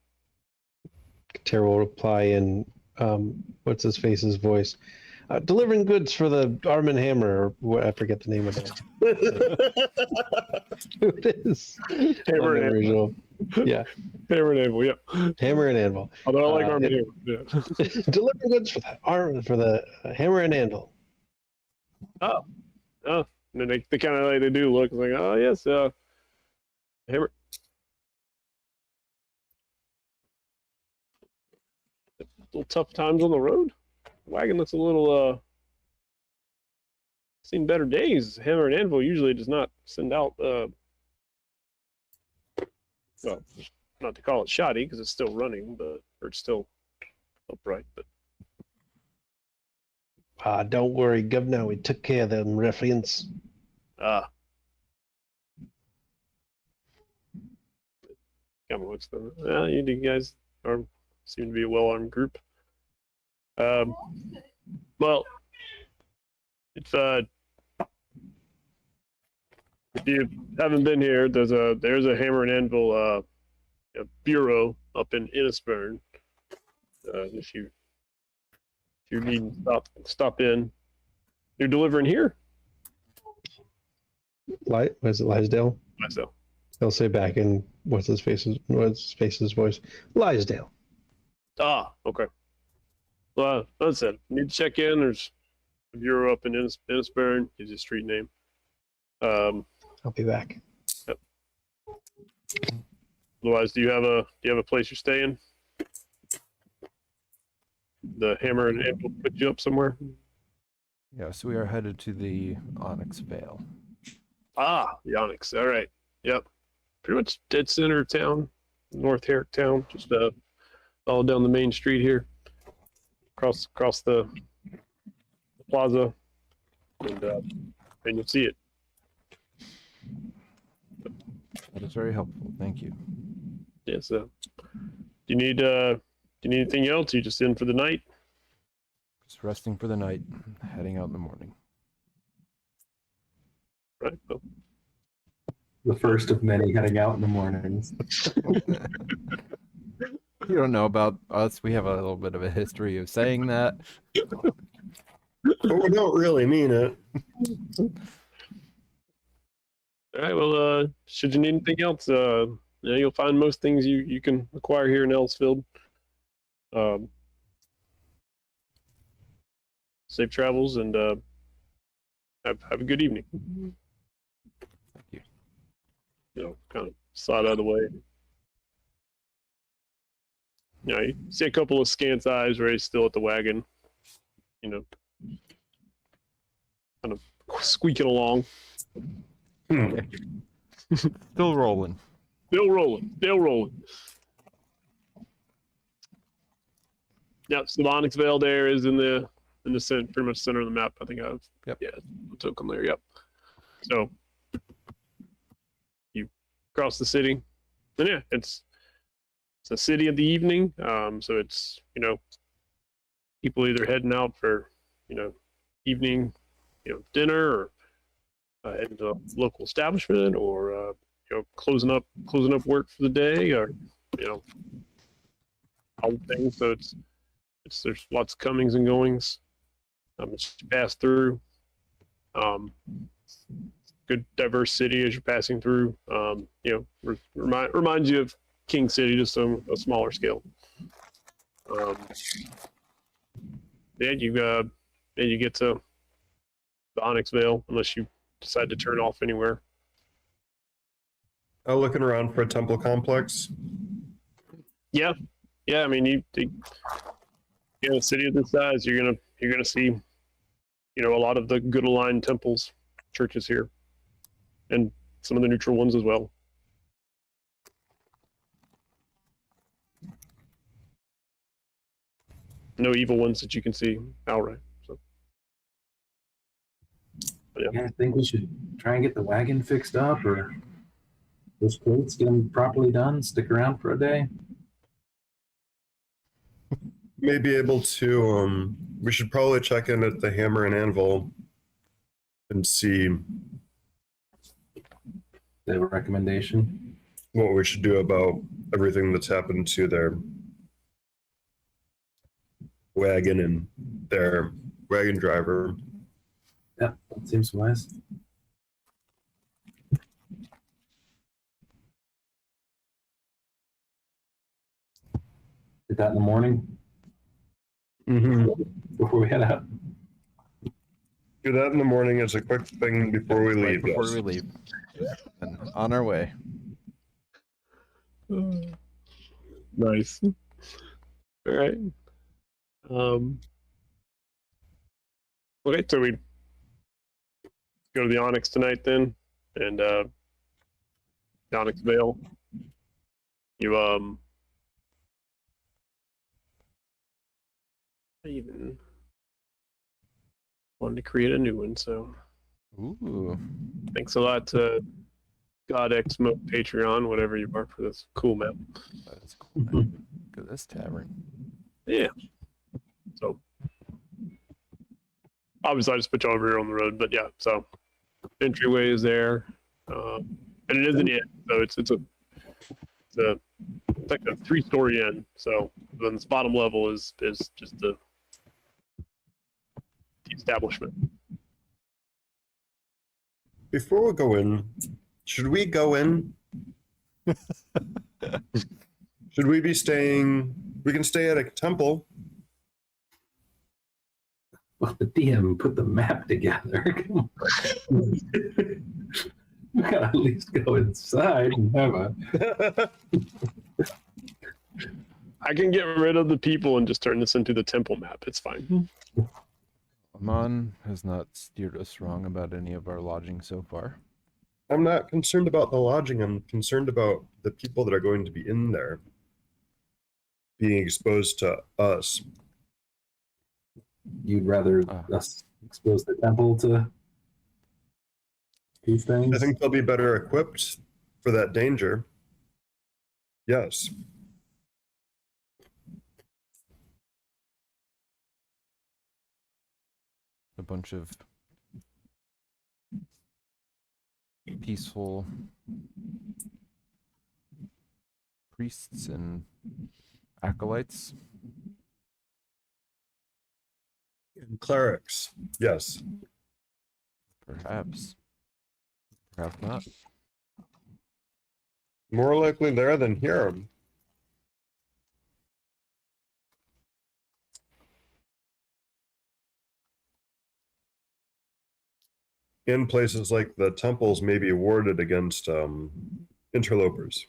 Kater will reply in what's his face's voice. Delivering goods for the Arm and Hammer, or what, I forget the name of it. Who it is? Hammer and Anvil. Yeah. Hammer and Anvil, yeah. Hammer and Anvil. Although I like Arm and Hammer, yeah. Delivering goods for the Hammer and Anvil. Oh. And then they kind of like they do look like, oh yes, Hammer. Little tough times on the road. Wagon looks a little seen better days. Hammer and Anvil usually does not send out well, not to call it shoddy because it's still running, or it's still upright, but Don't worry, Governor, we took care of them ruffians. Come on, what's the you guys seem to be a well-armed group. Well, if you haven't been here, there's a Hammer and Anvil bureau up in Innisburn. If you need stop in. You're delivering here? Was it Lysdale? Myself. He'll say back in what's his face's voice. Lysdale. Okay. Well, that's it. Need to check in. There's a bureau up in Innisburn. Is his street name. I'll be back. Yep. Otherwise, do you have a place you're staying? The Hammer and Anvil put you up somewhere? Yes, we are headed to the Onyx Veil. The Onyx. All right. Yep. Pretty much dead center of town, North Herrick town, just all down the main street here, across the plaza, and you'll see it. That is very helpful. Thank you. Yeah. So, do you need anything else? You just in for the night? Just resting for the night, heading out in the morning. Right. Well, The first of many heading out in the mornings. You don't know about us. We have a little bit of a history of saying that. But we don't really mean it. all right. Well, should you need anything else, you'll find most things you can acquire here in ElsField. Safe travels and have a good evening. Thank you. Kind of slide out of the way. You see a couple of scant eyes where he's still at the wagon. Kind of squeaking along. Still rolling. Still rolling. Yep, so the Onyx Veil there is in the center, pretty much center of the map. I think I've token there. Yep. So you cross the city, and yeah, it's a city of the evening. So it's people either heading out for evening dinner or heading to a local establishment or closing up work for the day or all things. So there's lots of comings and goings. It's pass through. Good diverse city as you're passing through. Reminds you of King City, just on a smaller scale. You get to the Onyx Veil unless you decide to turn off anywhere. Looking around for a temple complex. Yeah. I mean, a city of this size, you're gonna see, a lot of the good aligned temples, churches here, and some of the neutral ones as well. No evil ones that you can see outright. So, Yeah, I think we should try and get the wagon fixed up, or those plates, get them properly done. Stick around for a day. May be able to. We should probably check in at the Hammer and Anvil and see They have a recommendation. what we should do about everything that's happened to their wagon and their wagon driver. Yeah, that seems wise. Did that in the morning before we head out. Do that in the morning as a quick thing before we Right leave. before yes. we leave. And on our way. Nice. All right. Okay, so we go to the Onyx tonight then, and the Onyx Veil. You I even wanted to create a new one, so Ooh. thanks a lot to God X Mo Patreon, whatever you are, for this cool map. That's cool, man. Look at this tavern. Yeah. So obviously I just put you over here on the road, but yeah, so entryway is there. And it is an inn, so it's like a 3-story inn. So then this bottom level is just the establishment. Before we go in, should we go in? Should we be staying? We can stay at a temple. Well, the DM put the map together. Come on. We gotta at least go inside and have a. I can get rid of the people and just turn this into the temple map. It's fine. Amon has not steered us wrong about any of our lodging so far. I'm not concerned about the lodging. I'm concerned about the people that are going to be in there being exposed to us. You'd rather us expose the temple to these things? I think they'll be better equipped for that danger. Yes. a bunch of peaceful priests and acolytes. And clerics. Yes. Perhaps. Perhaps not. More likely there than here. In places like the temples may be warded against interlopers.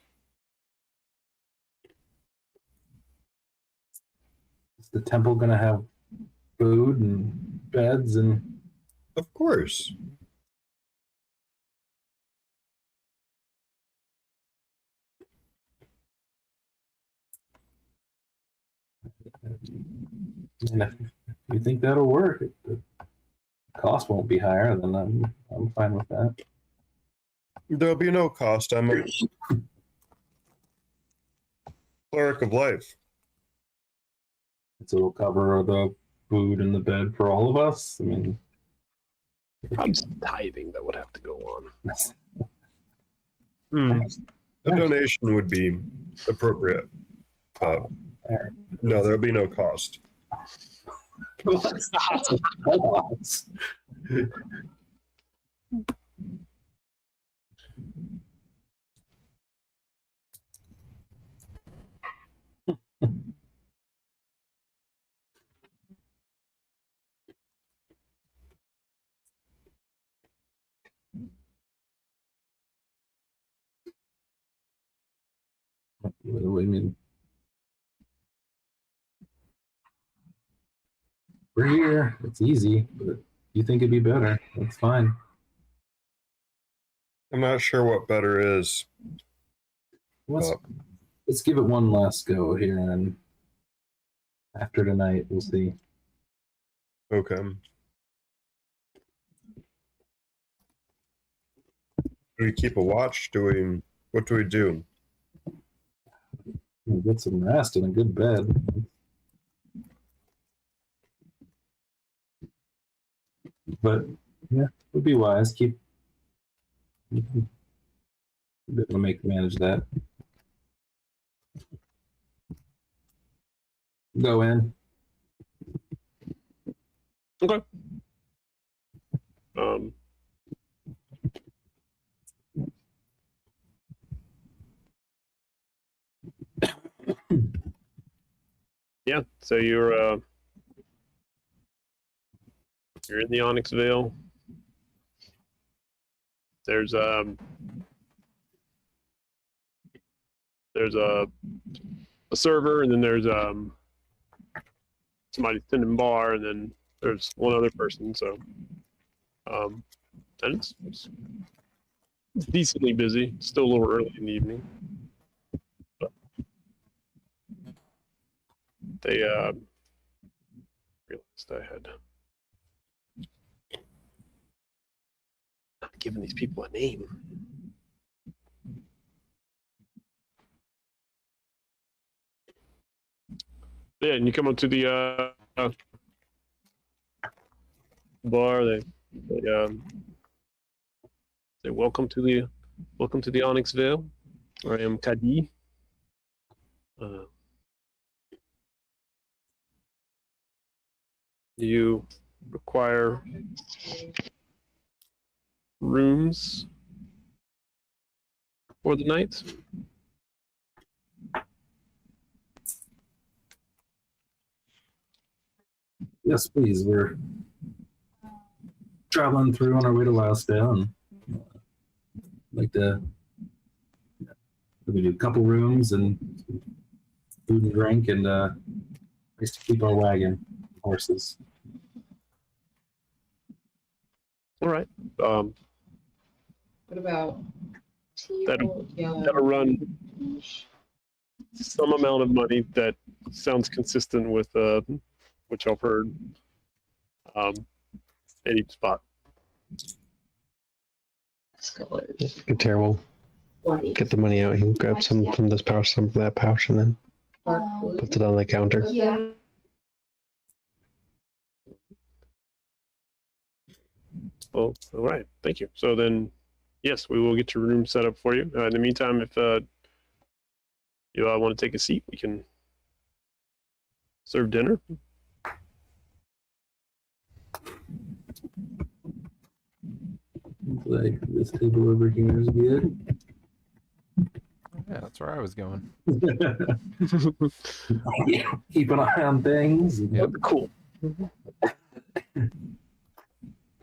Is the temple going to have food and beds and Of course. and if you think that'll work, if the cost won't be higher, then I'm fine with that. There'll be no cost. I'm a cleric of life. So it'll cover the food and the bed for all of us. I mean, Probably some tithing that would have to go on. A donation would be appropriate. No, there'll be no cost. I mean, we're here. It's easy, but you think it'd be better. That's fine. I'm not sure what better is. Let's give it one last go here, and after tonight, we'll see. Okay. Do we keep a watch? What do we do? We'll get some rest and a good bed. But yeah, would be wise. Keep to manage that. Go in. Okay. Yeah, so you're in the Onyx Veil. There's a server, and then there's somebody tending bar, and then there's one other person. So, and it's decently busy. Still a little early in the evening. But they realized I had not given these people a name. Yeah, and you come up to the bar. They say, welcome to the Onyx Veil. I am Kadi. You require rooms for the night? Yes, please. We're traveling through on our way to Lousdale, and like to we do a couple rooms and food and drink, and place to keep our wagon, horses. All right. What about That'll run some amount of money that sounds consistent with what y'all heard at each spot. Kater will get the money out. He'll grab some from this pouch, some from that pouch, and then puts it on the counter. Yeah. Well, all right. Thank you. So then, yes, we will get your room set up for you. In the meantime, if you want to take a seat, we can serve dinner. Like this table over here is good. Yeah, that's where I was going. Keep an eye on things. Yep. Cool.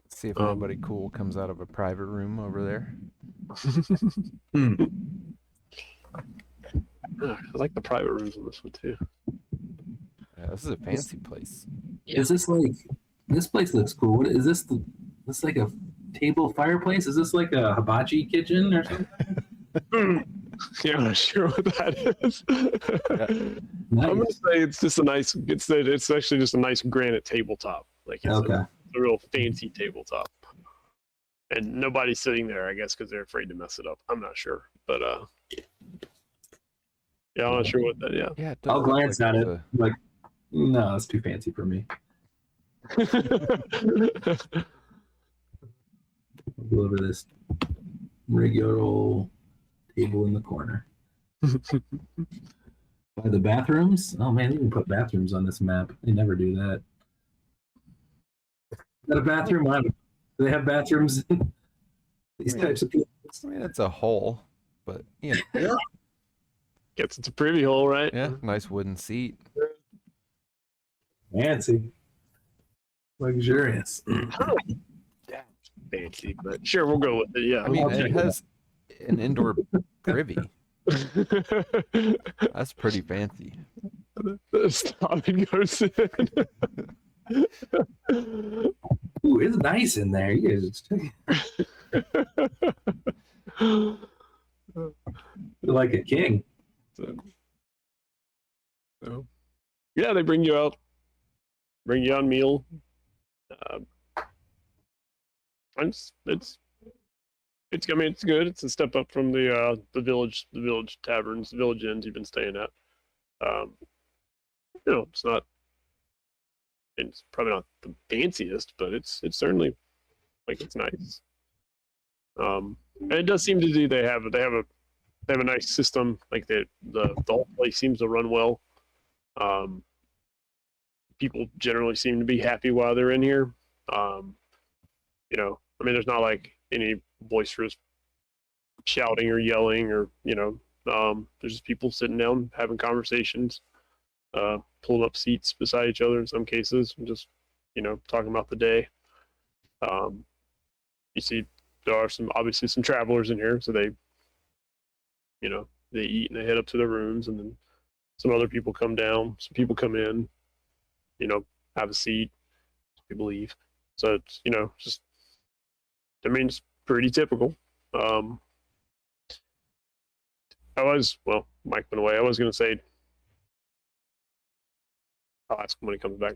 See if anybody cool comes out of a private room over there. I like the private rooms in this one too. Yeah, this is a fancy place. Is this like this place looks cool? What is this? This like a table fireplace? Is this like a hibachi kitchen or something? Yeah, I'm not sure what that is. Nice. I'm gonna say it's just a nice. It's actually just a nice granite tabletop. Like it's Okay. a real fancy tabletop. And nobody's sitting there, I guess, because they're afraid to mess it up. I'm not sure, but yeah, I'm not sure what that. Yeah. Yeah, it does I'll look glance like at it. it's Like, no, it's too fancy for me. I'll go over this regular old table in the corner. By the bathrooms? Oh man, they even put bathrooms on this map. They never do that. Is that a bathroom? Do they have bathrooms in these types of people? I mean, it's a hole, but yeah, Gets it's a privy hole, right? yeah, nice wooden seat. Fancy. Luxurious. Fancy, but sure, we'll go with it. Yeah. I mean, I'll it check it has an indoor privy. That's pretty fancy. Stop and goes in. Ooh, it's nice in there. You guys just check it. You're like a king. So, yeah, they bring you out, meal. And I mean, it's good. It's a step up from the village taverns, the village inns you've been staying at. It's not. It's probably not the fanciest, but it's certainly like it's nice. And it does seem to do. They have a nice system. Like the whole place seems to run well. People generally seem to be happy while they're in here. I mean, there's not like any boisterous shouting or yelling or there's just people sitting down having conversations, pulling up seats beside each other in some cases, and just talking about the day. You see there are obviously some travelers in here, so they eat and they head up to their rooms, and then some other people come down, some people come in, have a seat, people leave. So it's just, I mean, it's pretty typical. Mike went away. I was going to say, I'll ask him when he comes back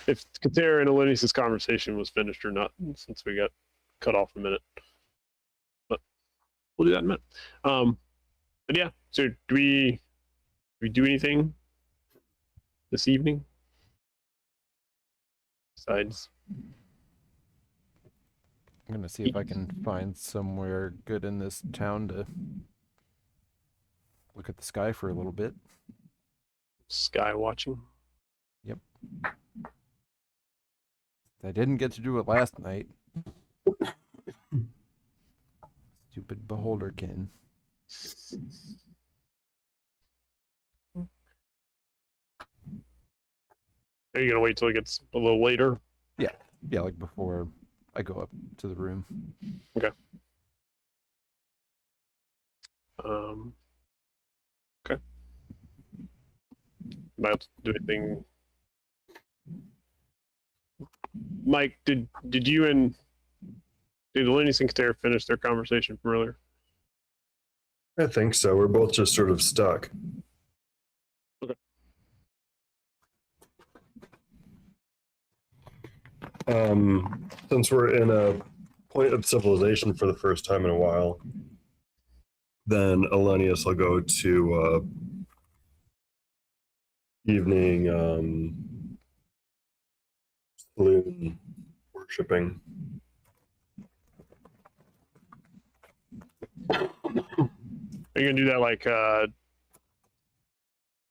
if Katera and Elenius' conversation was finished or not, since we got cut off a minute. But we'll do that in a minute. But yeah, so do we do anything this evening besides? I'm gonna see if I can find somewhere good in this town to look at the sky for a little bit. Sky watching. Yep. I didn't get to do it last night. Stupid beholderkin. Are you gonna wait till it gets a little later? Yeah, like before I go up to the room. Okay. About to do anything? Mike, did you and Elenius and Katera finish their conversation from earlier? I think so. We're both just sort of stuck. Okay. Since we're in a point of civilization for the first time in a while, then Elenius will go to evening saloon worshipping Are you gonna do that like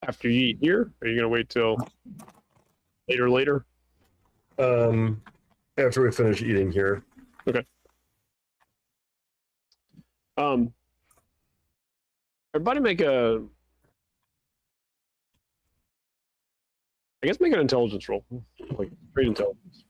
after you eat here? Or are you gonna wait till later? After we finish eating here. Everybody make an intelligence roll. Like great intelligence.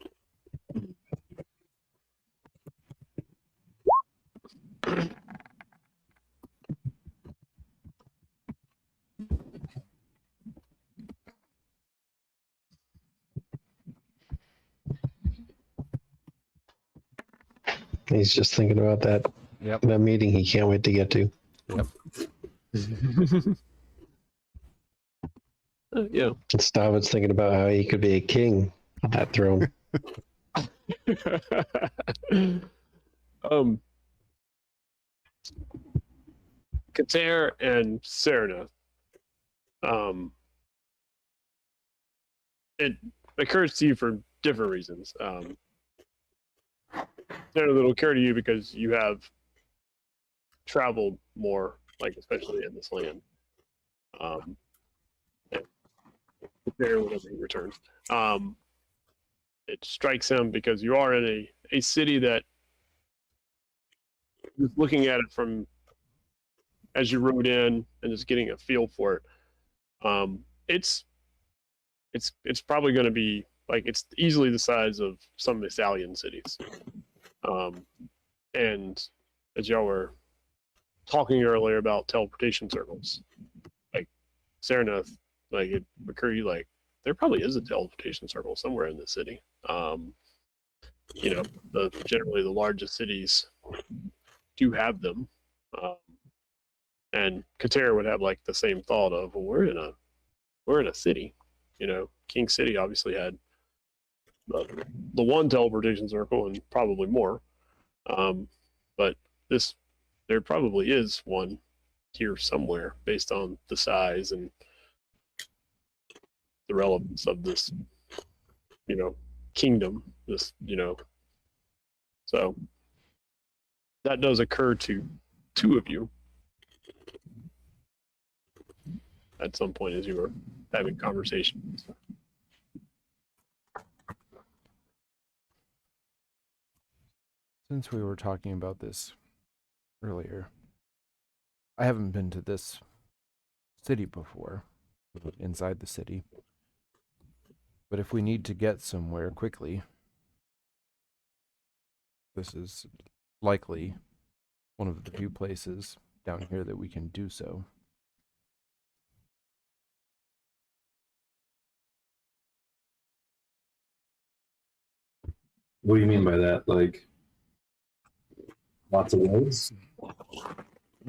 He's just thinking about that Yep. that meeting he can't wait to get to. Yeah. And Stavin's thinking about how he could be a king on that throne. Kater and Serena. It occurs to you for different reasons. Serena, it'll occur to you because you have traveled more, like especially in this land. And Kater, whenever he returns. It strikes him because you are in a city that, just looking at it from as you rode in and just getting a feel for it, it's probably going to be like it's easily the size of some Italian cities. And as y'all were talking earlier about teleportation circles, like Sereneth, like it occurred to you like there probably is a teleportation circle somewhere in the city. You know, generally the largest cities do have them. And Kater would have like the same thought of, well, we're in a city. You know, King City obviously had the one teleportation circle and probably more. But there probably is one here somewhere based on the size and the relevance of this, kingdom. So that does occur to two of you at some point as you were having conversations. Since we were talking about this earlier, I haven't been to this city before, inside the city. But if we need to get somewhere quickly, this is likely one of the few places down here that we can do so. What do you mean by that? Like lots of roads?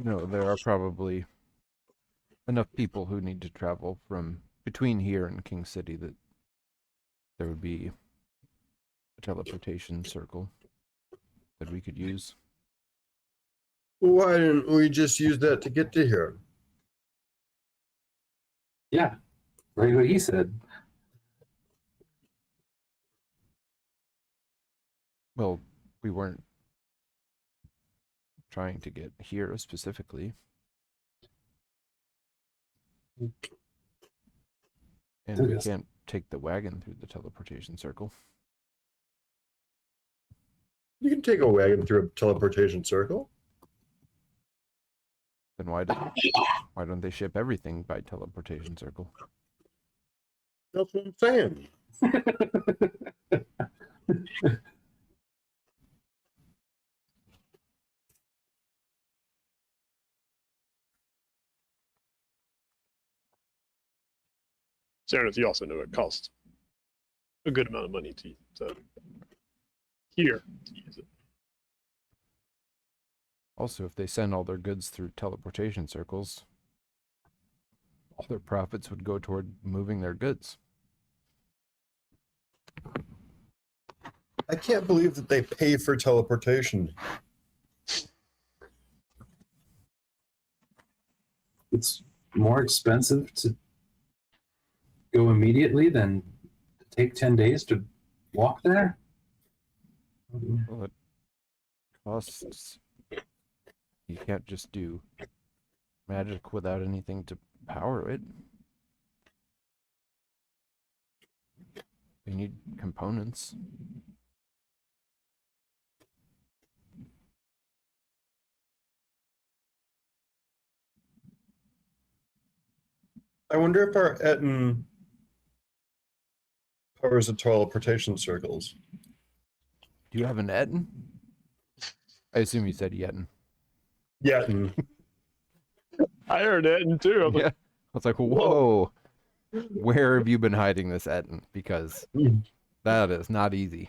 No, there are probably enough people who need to travel from between here and King City that there would be a teleportation circle that we could use. Why didn't we just use that to get to here? Yeah, right. What he said. Well, we weren't trying to get here specifically. And we Yes. can't take the wagon through the teleportation circle. You can take a wagon through a teleportation circle. Then why don't they ship everything by teleportation circle? That's what I'm saying. Serenith, you also know it costs a good amount of money to use it. Also, if they send all their goods through teleportation circles, all their profits would go toward moving their goods. I can't believe that they pay for teleportation. It's more expensive to go immediately than to take 10 days to walk there. Well, it costs You can't just do magic without anything to power it. You need components. I wonder if our Etten powers the teleportation circles. Do you have an Etten? I assume you said Yetin. Yetten. I heard it and too. I was Yeah. like, I was like, whoa. Where have you been hiding this Etten? Because that is not easy.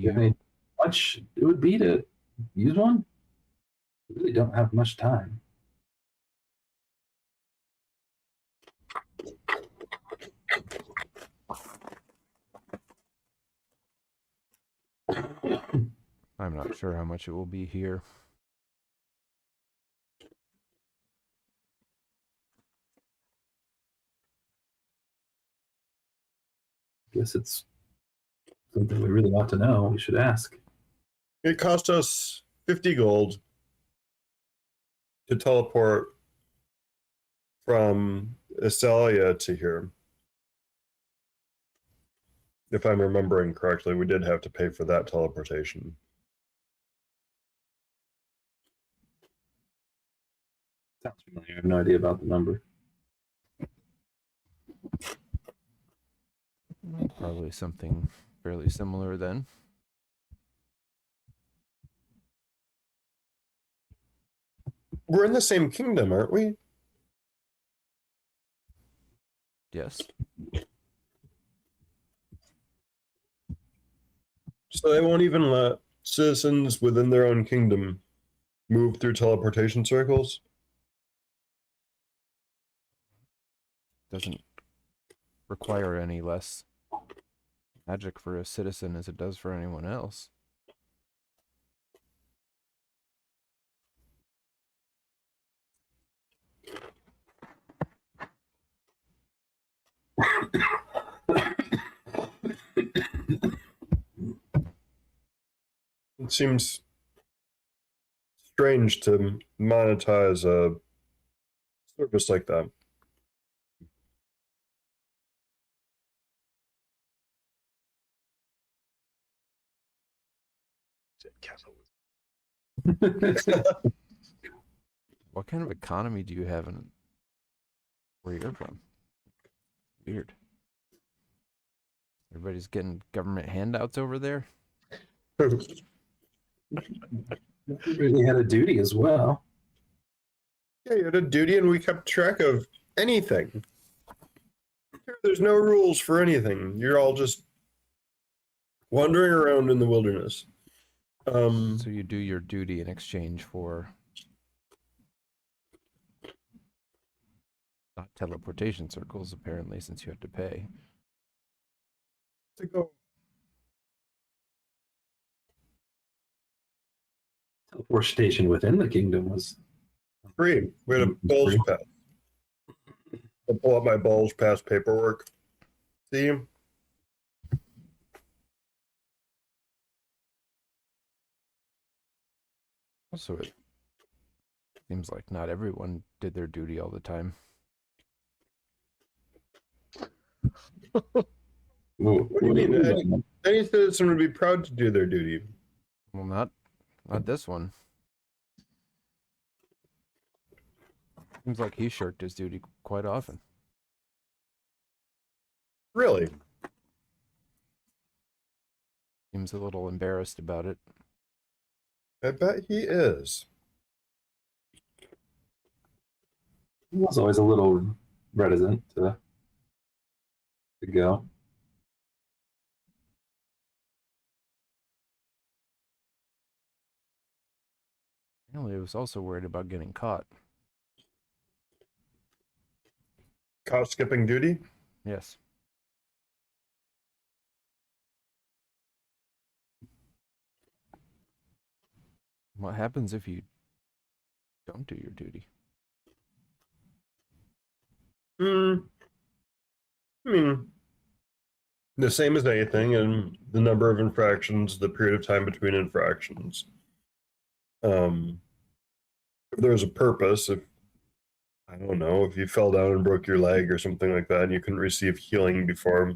I mean, much it would be to use one. We really don't have much time. I'm not sure how much it will be here. Guess it's something we really want to know. We should ask. It cost us 50 gold to teleport from Estalia to here. If I'm remembering correctly, we did have to pay for that teleportation. Sounds familiar. I have no idea about the number. Probably something fairly similar then. We're in the same kingdom, aren't we? Yes. So they won't even let citizens within their own kingdom move through teleportation circles? Doesn't require any less magic for a citizen as it does for anyone else. It seems strange to monetize a service like that. What kind of economy do you have in where you're from? Weird. Everybody's getting government handouts over there? Really had a duty as well. Yeah, you had a duty and we kept track of anything. There's no rules for anything. You're all just wandering around in the wilderness. So you do your duty in exchange for not teleportation circles, apparently, since you have to pay. to go. Teleportation within the kingdom was Free. We had a bulge pass. I'll pull up my bulge pass paperwork. See? Also, it seems like not everyone did their duty all the time. What do you mean? Any citizen would be proud to do their duty. Well, not this one. Seems like he shirked his duty quite often. Really? Seems a little embarrassed about it. I bet he is. He was always a little reticent to go. Apparently, he was also worried about getting caught. Caught skipping duty? Yes. What happens if you don't do your duty? I mean, the same as anything, and the number of infractions, the period of time between infractions. If there's a purpose, if I don't know, if you fell down and broke your leg or something like that, and you couldn't receive healing before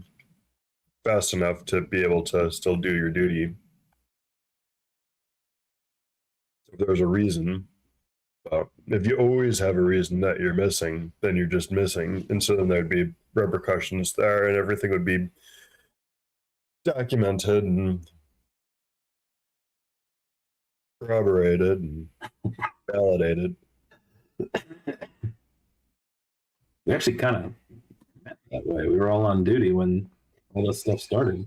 fast enough to be able to still do your duty. If there's a reason, if you always have a reason that you're missing, then you're just missing, and so then there'd be repercussions there, and everything would be documented and corroborated and validated. We actually kind of that way. We were all on duty when all this stuff started.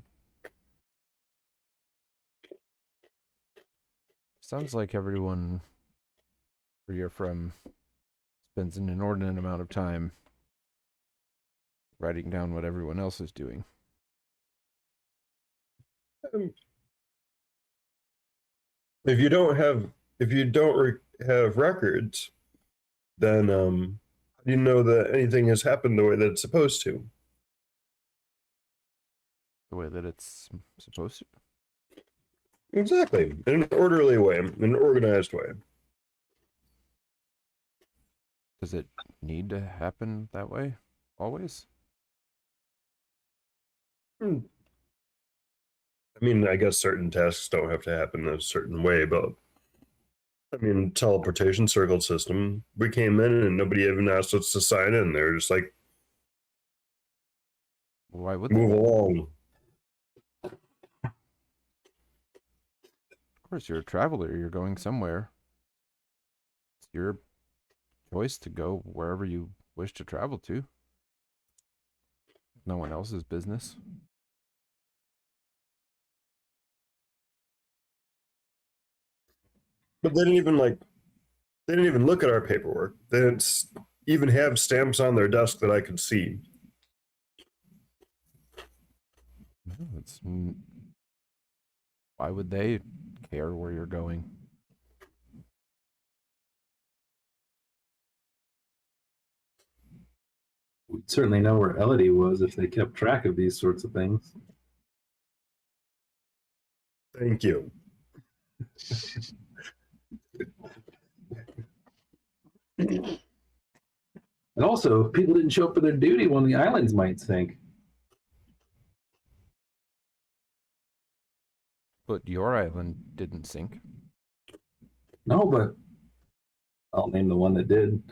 Sounds like everyone where you're from spends an inordinate amount of time writing down what everyone else is doing. If you don't have records, then how do you know that anything has happened the way that it's supposed to? The way that it's supposed to. Exactly, in an orderly way, in an organized way. Does it need to happen that way? Always? I mean, I guess certain tasks don't have to happen a certain way, but I mean, teleportation circle system, we came in and nobody even asked us to sign in. They were just like, Why would move they? along. Of course, you're a traveler. You're going somewhere. It's your choice to go wherever you wish to travel to. No one else's business. But they didn't even look at our paperwork. They didn't even have stamps on their desk that I could see. No, why would they care where you're going? We'd certainly know where Elodie was if they kept track of these sorts of things. Thank you. And also, if people didn't show up for their duty, one of the islands might sink. But your island didn't sink. No, but I'll name the one that did.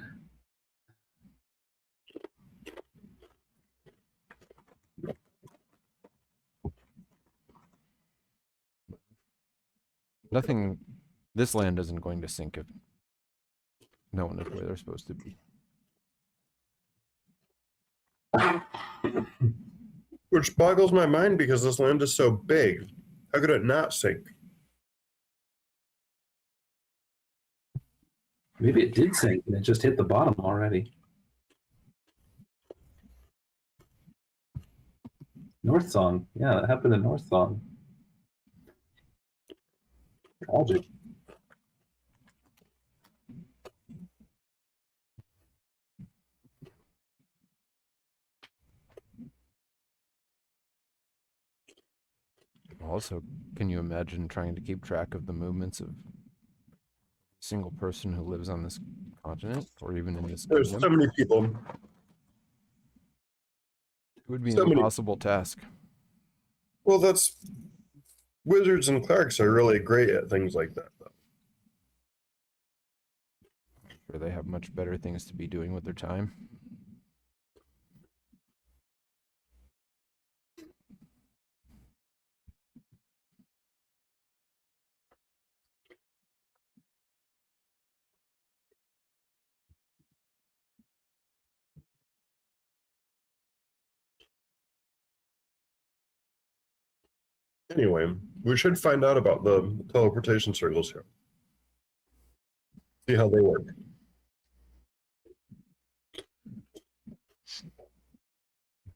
Nothing. This land isn't going to sink if no one is where they're supposed to be. Which boggles my mind because this land is so big. How could it not sink? Maybe it did sink and it just hit the bottom already. North Song. Yeah, that happened in North Song. Tragic. Also, can you imagine trying to keep track of the movements of a single person who lives on this continent or even in this There's kingdom? so many people. It would be so an many- impossible task. Well, that's wizards and clerics are really great at things like that, though. Sure, they have much better things to be doing with their time. Anyway, we should find out about the teleportation circles here. See how they work.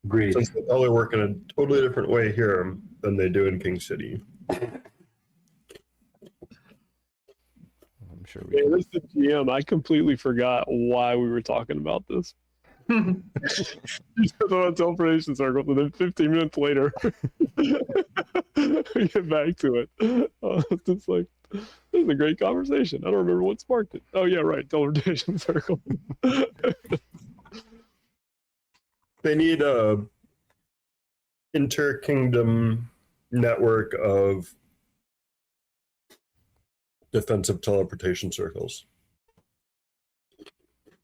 Agreed. Since they probably work in a totally different way here than they do in King City. I'm sure we Hey, can. this is the GM. I completely forgot why we were talking about this. You set them on teleportation circles, and then 15 minutes later, we get back to it. It's just like, this is a great conversation. I don't remember what sparked it. Oh, yeah, right. Teleportation circle. They need a inter-kingdom network of defensive teleportation circles.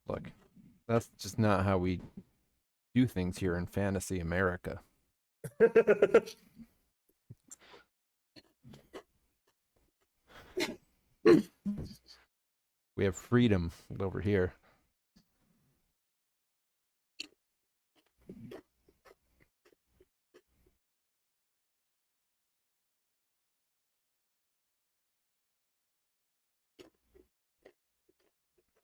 Look, that's just not how we do things here in fantasy America. We have freedom over here.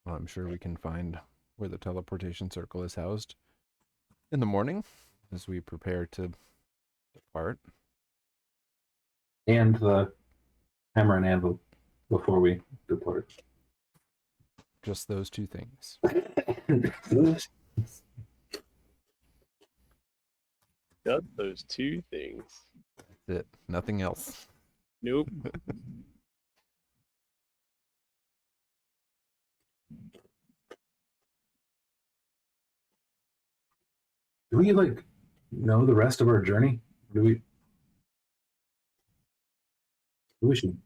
Well, I'm sure we can find where the teleportation circle is housed in the morning as we prepare to depart. And the hammer and anvil before we depart. Just those two things. Got those two things. That's it. Nothing else. Nope. Do we like know the rest of our journey? Do we? We should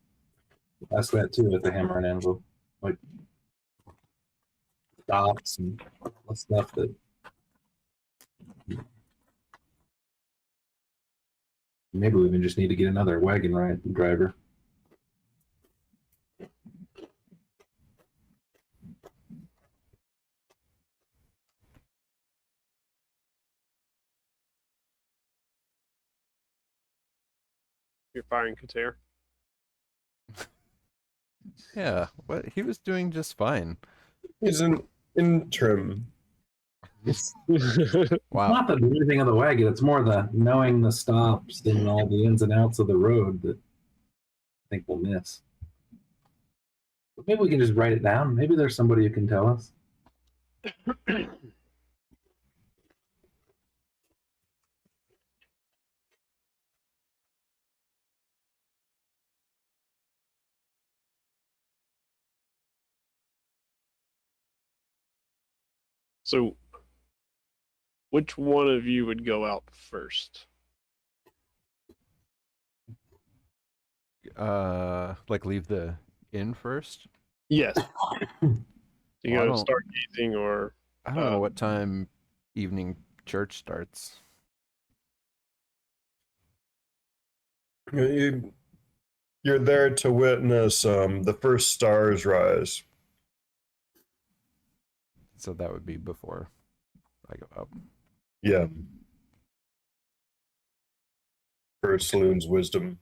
ask that too at the hammer and anvil, like stops and all the stuff that. Maybe we even just need to get another wagon driver. You're firing Kater. Yeah, what he was doing just fine. He's an interim. Wow. Not the breathing of the wagon, it's more the knowing the stops and all the ins and outs of the road that I think we'll miss. But maybe we can just write it down. Maybe there's somebody who can tell us. So, which one of you would go out first? Like leave the inn first? Yes. You Well, I go don't- stargazing or I don't know what time evening church starts. You're there to witness the first stars rise. So that would be before I go out. Yeah. For Saloon's wisdom.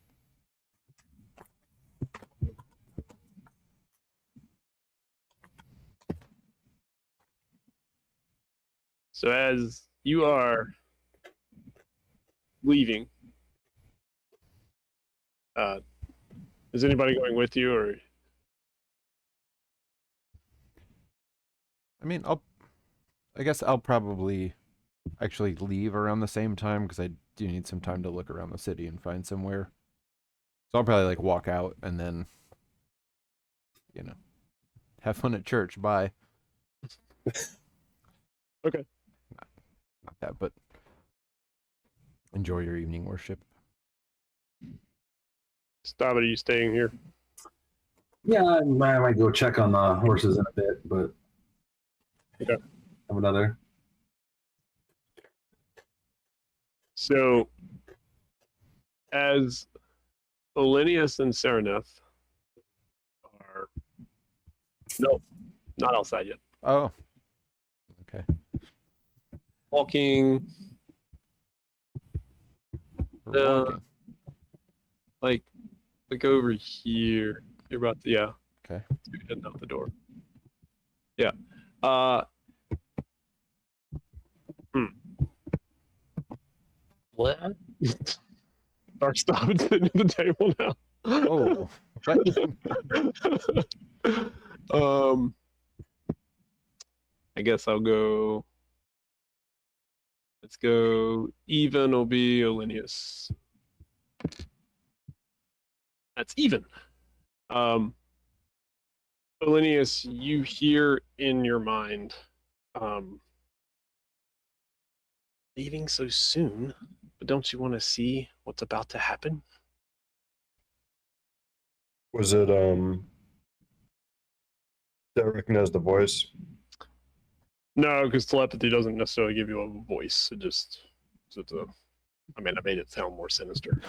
so as you are leaving, is anybody going with you, or I mean, I guess I'll probably actually leave around the same time because I do need some time to look around the city and find somewhere. So I'll probably like walk out and then, have fun at church. Bye. Okay. Not that, but enjoy your evening worship. Stop it? Are you staying here? Yeah, I might go check on the horses in a bit, but Okay. have another. So, as Olenius and Sereneth are no, not outside yet. Oh. Okay. Walking We're Uh, walking. like over here. You're about to, yeah. Okay. You're heading out the door. Yeah. What? Dark stop and sitting at the table now. Oh. What? I guess I'll go Let's go. Even will be Olinius. That's even. Olinius, you hear in your mind, leaving so soon, but don't you want to see what's about to happen? Was it did I recognize the voice? No, because telepathy doesn't necessarily give you a voice. It just, I made it sound more sinister.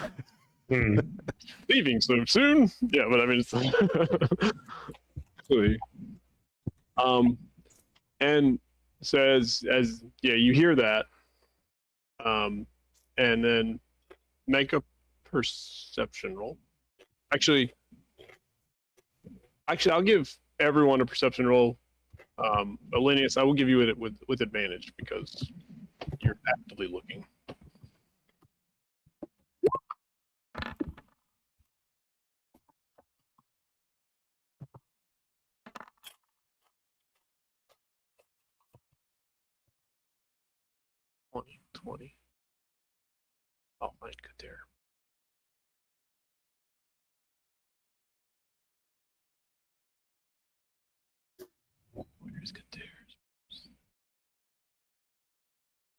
Leaving so soon? Yeah, but I mean, it's and says you hear that, and then make a perception roll. Actually, I'll give everyone a perception roll. Elenius, I will give you it with advantage because you're actively looking. Twenty. I'll find Kater. Where's Kater?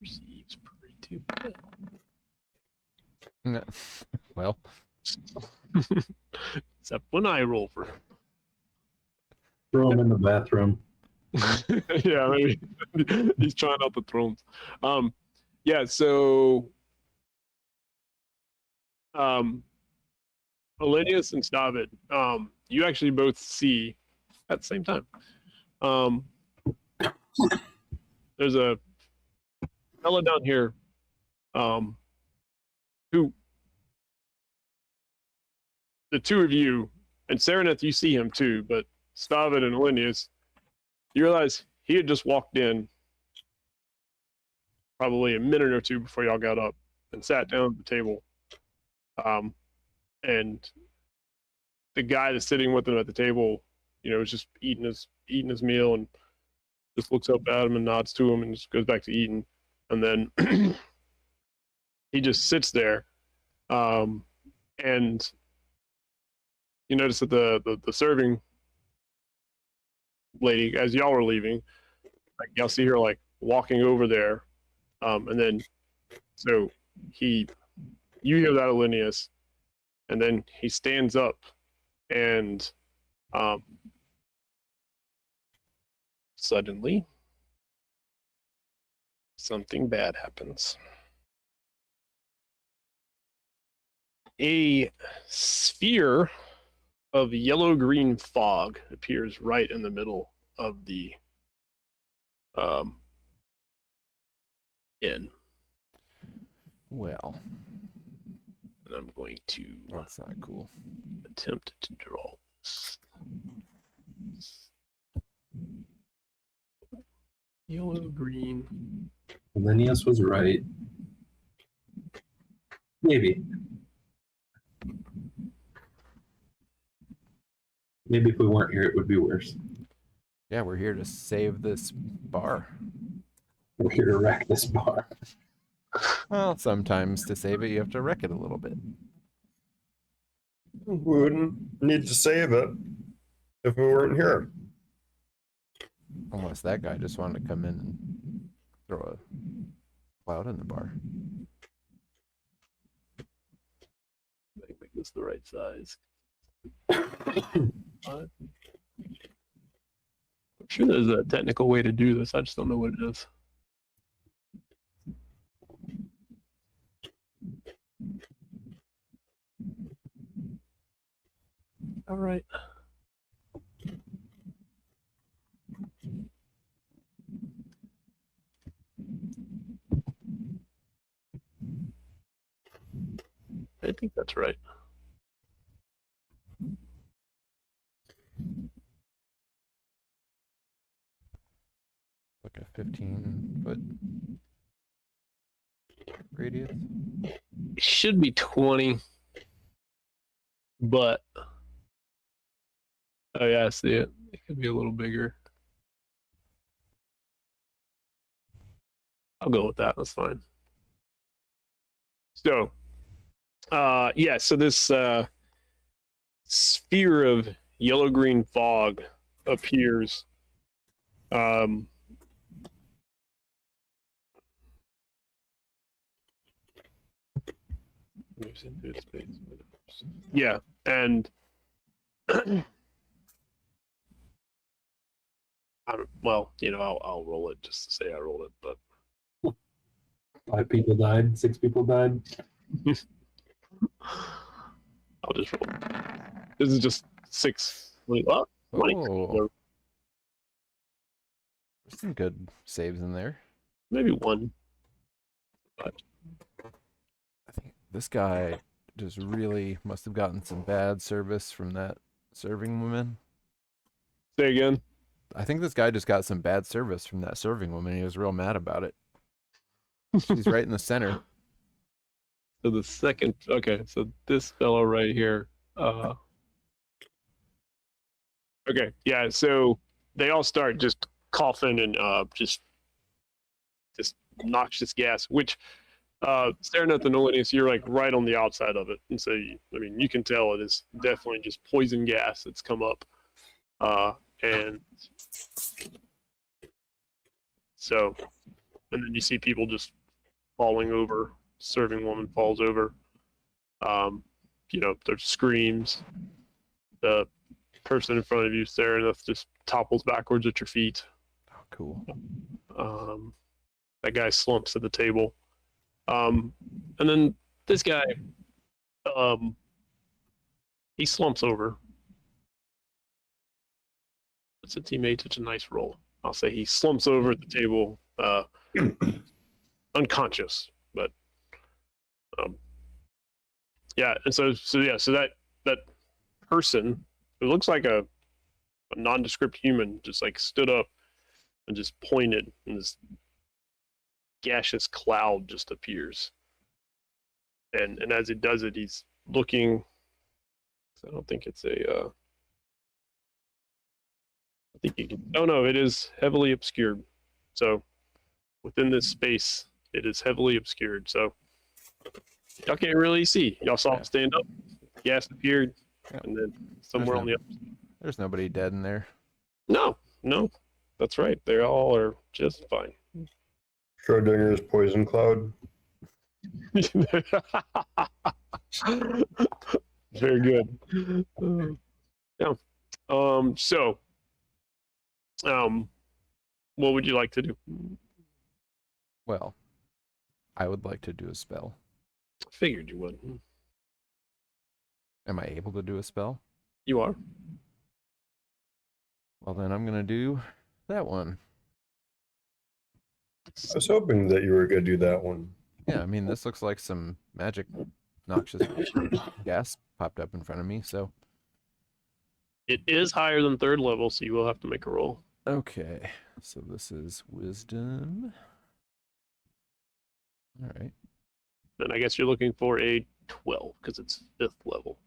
Perceives pretty No. Well, except when I roll for him. Throw him in the bathroom. Yeah, maybe he's trying out the thrones. Yeah, so Elenius and Stavid, you actually both see at the same time. There's a fella down here who the two of you, and Sereneth, you see him too, but Stavid and Elenius, you realize he had just walked in probably a minute or two before y'all got up and sat down at the table. And the guy that's sitting with him at the table, is just eating his meal and just looks up at him and nods to him and just goes back to eating. And then he just sits there. And you notice that the serving lady, as y'all were leaving, like y'all see her like walking over there. And then so you hear that Elenius, and then he stands up and suddenly something bad happens. A sphere of yellow-green fog appears right in the middle of the inn. well, And I'm going to that's not cool. attempt to draw this. Yellow-green. Linnaeus was right. Maybe. Maybe if we weren't here, it would be worse. Yeah, we're here to save this bar. We're here to wreck this bar. Well, sometimes to save it, you have to wreck it a little bit. We wouldn't need to save it if we weren't here. Unless that guy just wanted to come in and throw a cloud in the bar. Make this the right size. I'm sure there's a technical way to do this. I just don't know what it is. All right. I think that's right. Like a 15-foot radius. It should be 20, but oh yeah, I see it. It could be a little bigger. I'll go with that. That's fine. So, yeah, so this sphere of yellow-green fog appears. Moves into its space. Yeah, and well, I'll roll it just to say I rolled it, but 5 people died. 6 people died. I'll just roll. This is just 6. Oh, Oh, there's some good saves in there. maybe 1. But I think this guy just really must have gotten some bad service from that serving woman. say again. I think this guy just got some bad service from that serving woman. He was real mad about it. She's right in the center. So the second, okay, so this fellow right here. Okay, yeah. So they all start just coughing and just noxious gas, which staring at the Nolinius, you're like right on the outside of it, and so you can tell it is definitely just poison gas that's come up, and so, and then you see people just falling over. Serving woman falls over. There's screams. The person in front of you staring at just topples backwards at your feet. Oh, cool. That guy slumps at the table. And then this guy, he slumps over. But since he made such a nice roll, I'll say he slumps over at the table, unconscious. But yeah, and so that person who looks like a nondescript human just like stood up and just pointed, and this gaseous cloud just appears. And as it does it, he's looking. I don't think it's a. I think you can. Oh no, it is heavily obscured. So within this space, it is heavily obscured. So y'all can't really see. Y'all saw him stand up, gas appeared, and then somewhere on the other side. There's nobody dead in there. No, that's right. They all are just fine. Schrodinger's poison cloud. Very good. Yeah. So, what would you like to do? Well, I would like to do a spell. Figured you would. Am I able to do a spell? You are. Well, then I'm going to do that one. I was hoping that you were going to do that one. Yeah, I mean, this looks like some magic noxious gas popped up in front of me, so. It is higher than 3rd level, so you will have to make a roll. Okay, so this is wisdom. All right. Then I guess you're looking for a 12, because it's 5th level.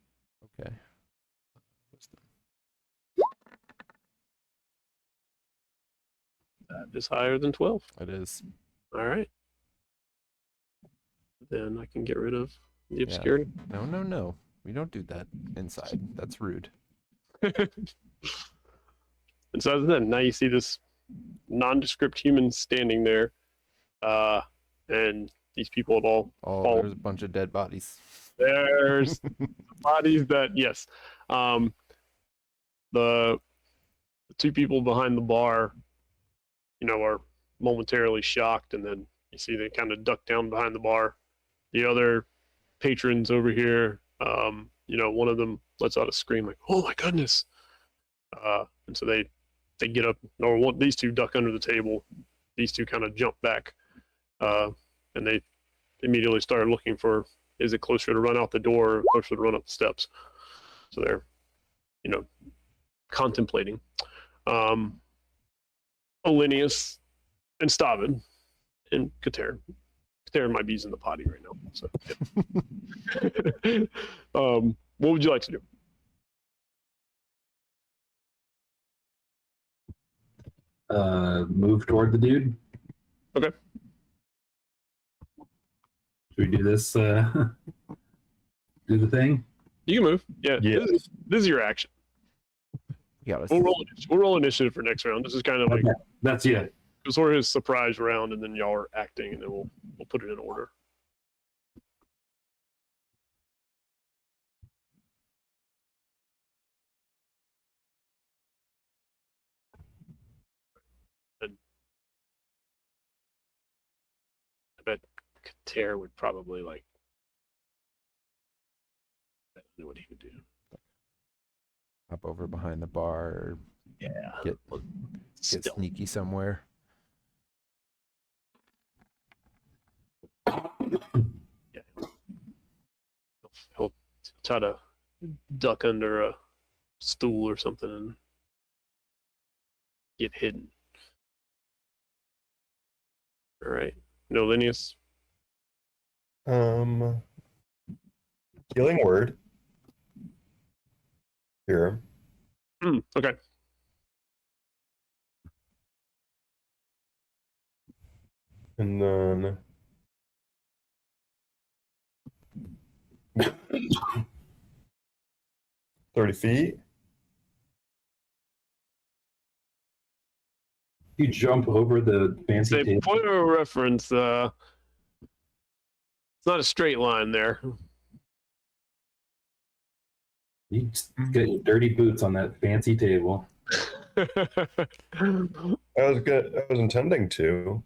Okay. Wisdom. That is higher than 12. It is. All right. Then I can get rid of the obscurity. No. We don't do that inside. That's rude. And so then now you see this nondescript human standing there, and these people have all Oh, fallen. there's a bunch of dead bodies. There's bodies that, yes. The 2 people behind the bar, are momentarily shocked, and then you see they kind of duck down behind the bar. The other patrons over here, one of them lets out a scream like, "Oh my goodness!" And so they get up, or these 2 duck under the table. These 2 kind of jump back, and they immediately start looking for, is it closer to run out the door or closer to run up the steps? So they're, contemplating. Olinius and Stavin and Kater. Kater might be using the potty right now. So, yeah. What would you like to do? Move toward the dude. Okay. Should we do this? Do the thing? You can move. Yeah. Yes. This is your action. Yeah, We'll roll initiative for next round. This is kind of like Okay. That's it. sort of his surprise round, and then y'all are acting, and then we'll put it in order. And I bet Kater would probably like. I don't know what he would do. hop over behind the bar or Yeah. get Still. sneaky somewhere. Yeah. He'll try to duck under a stool or something and get hidden. All right. No, Linnaeus. Healing word. Here. Okay. And then 30 feet. You jump over the fancy Say table. point of reference. It's not a straight line there. You get your dirty boots on that fancy table. I was intending to.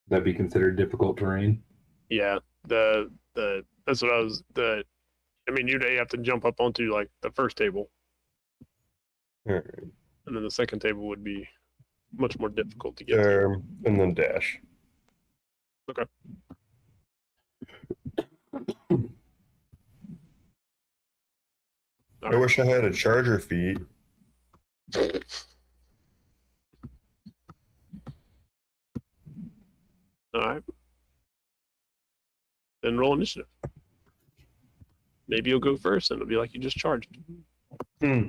That'd be considered difficult terrain. Yeah, that's what I was. I mean, you'd have to jump up onto like the first table, All right. and then the second table would be much more difficult to get to. There, and then dash. Okay. I wish I had a charger feat. All right. Then roll initiative. Maybe you'll go first, and it'll be like you just charged. Hmm.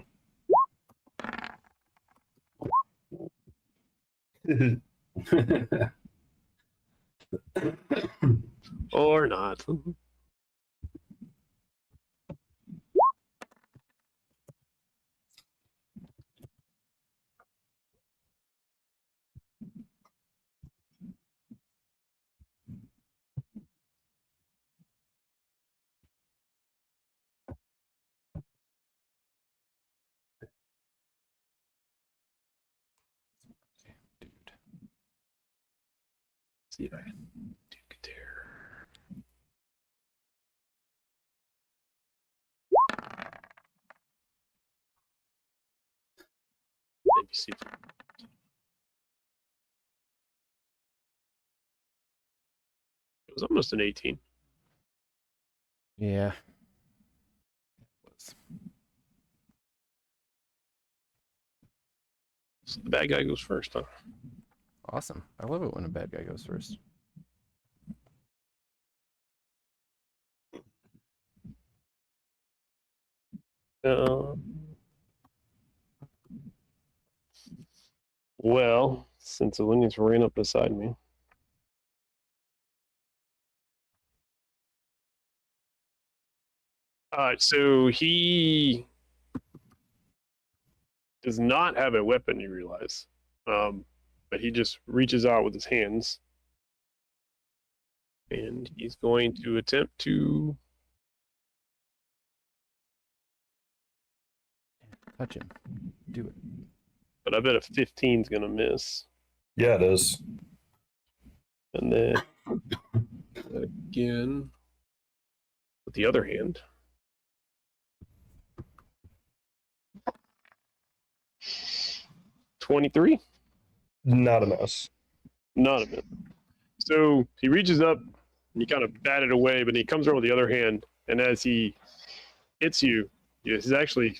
Or not. Dude. See if I can do Kater. Maybe see if it was almost an 18. Yeah. It was. So the bad guy goes first, huh? Awesome. I love it when a bad guy goes first. Well, since Elenius ran up beside me. So he does not have a weapon, you realize. But he just reaches out with his hands. And he's going to attempt to Touch him. Do it. but I bet a 15 is gonna miss. Yeah, it is. And then again with the other hand. $23? Not a mess. Not a bit. So he reaches up and you kind of bat it away, but he comes around with the other hand, and as he hits you, his actually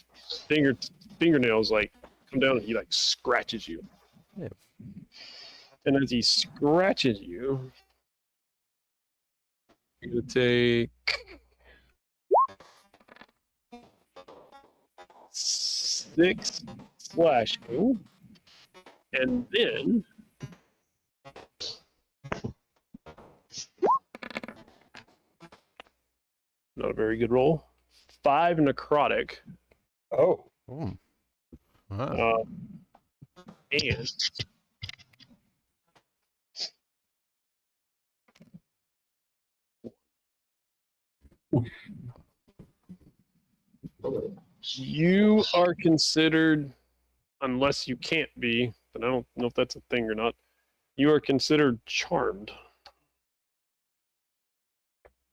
fingernails like come down and he like scratches you. Yeah. And as he scratches you, you're gonna take 6 slashing, and then not a very good roll. 5 necrotic. Oh, Ooh. Wow. And you are considered, unless you can't be, but I don't know if that's a thing or not, you are considered charmed.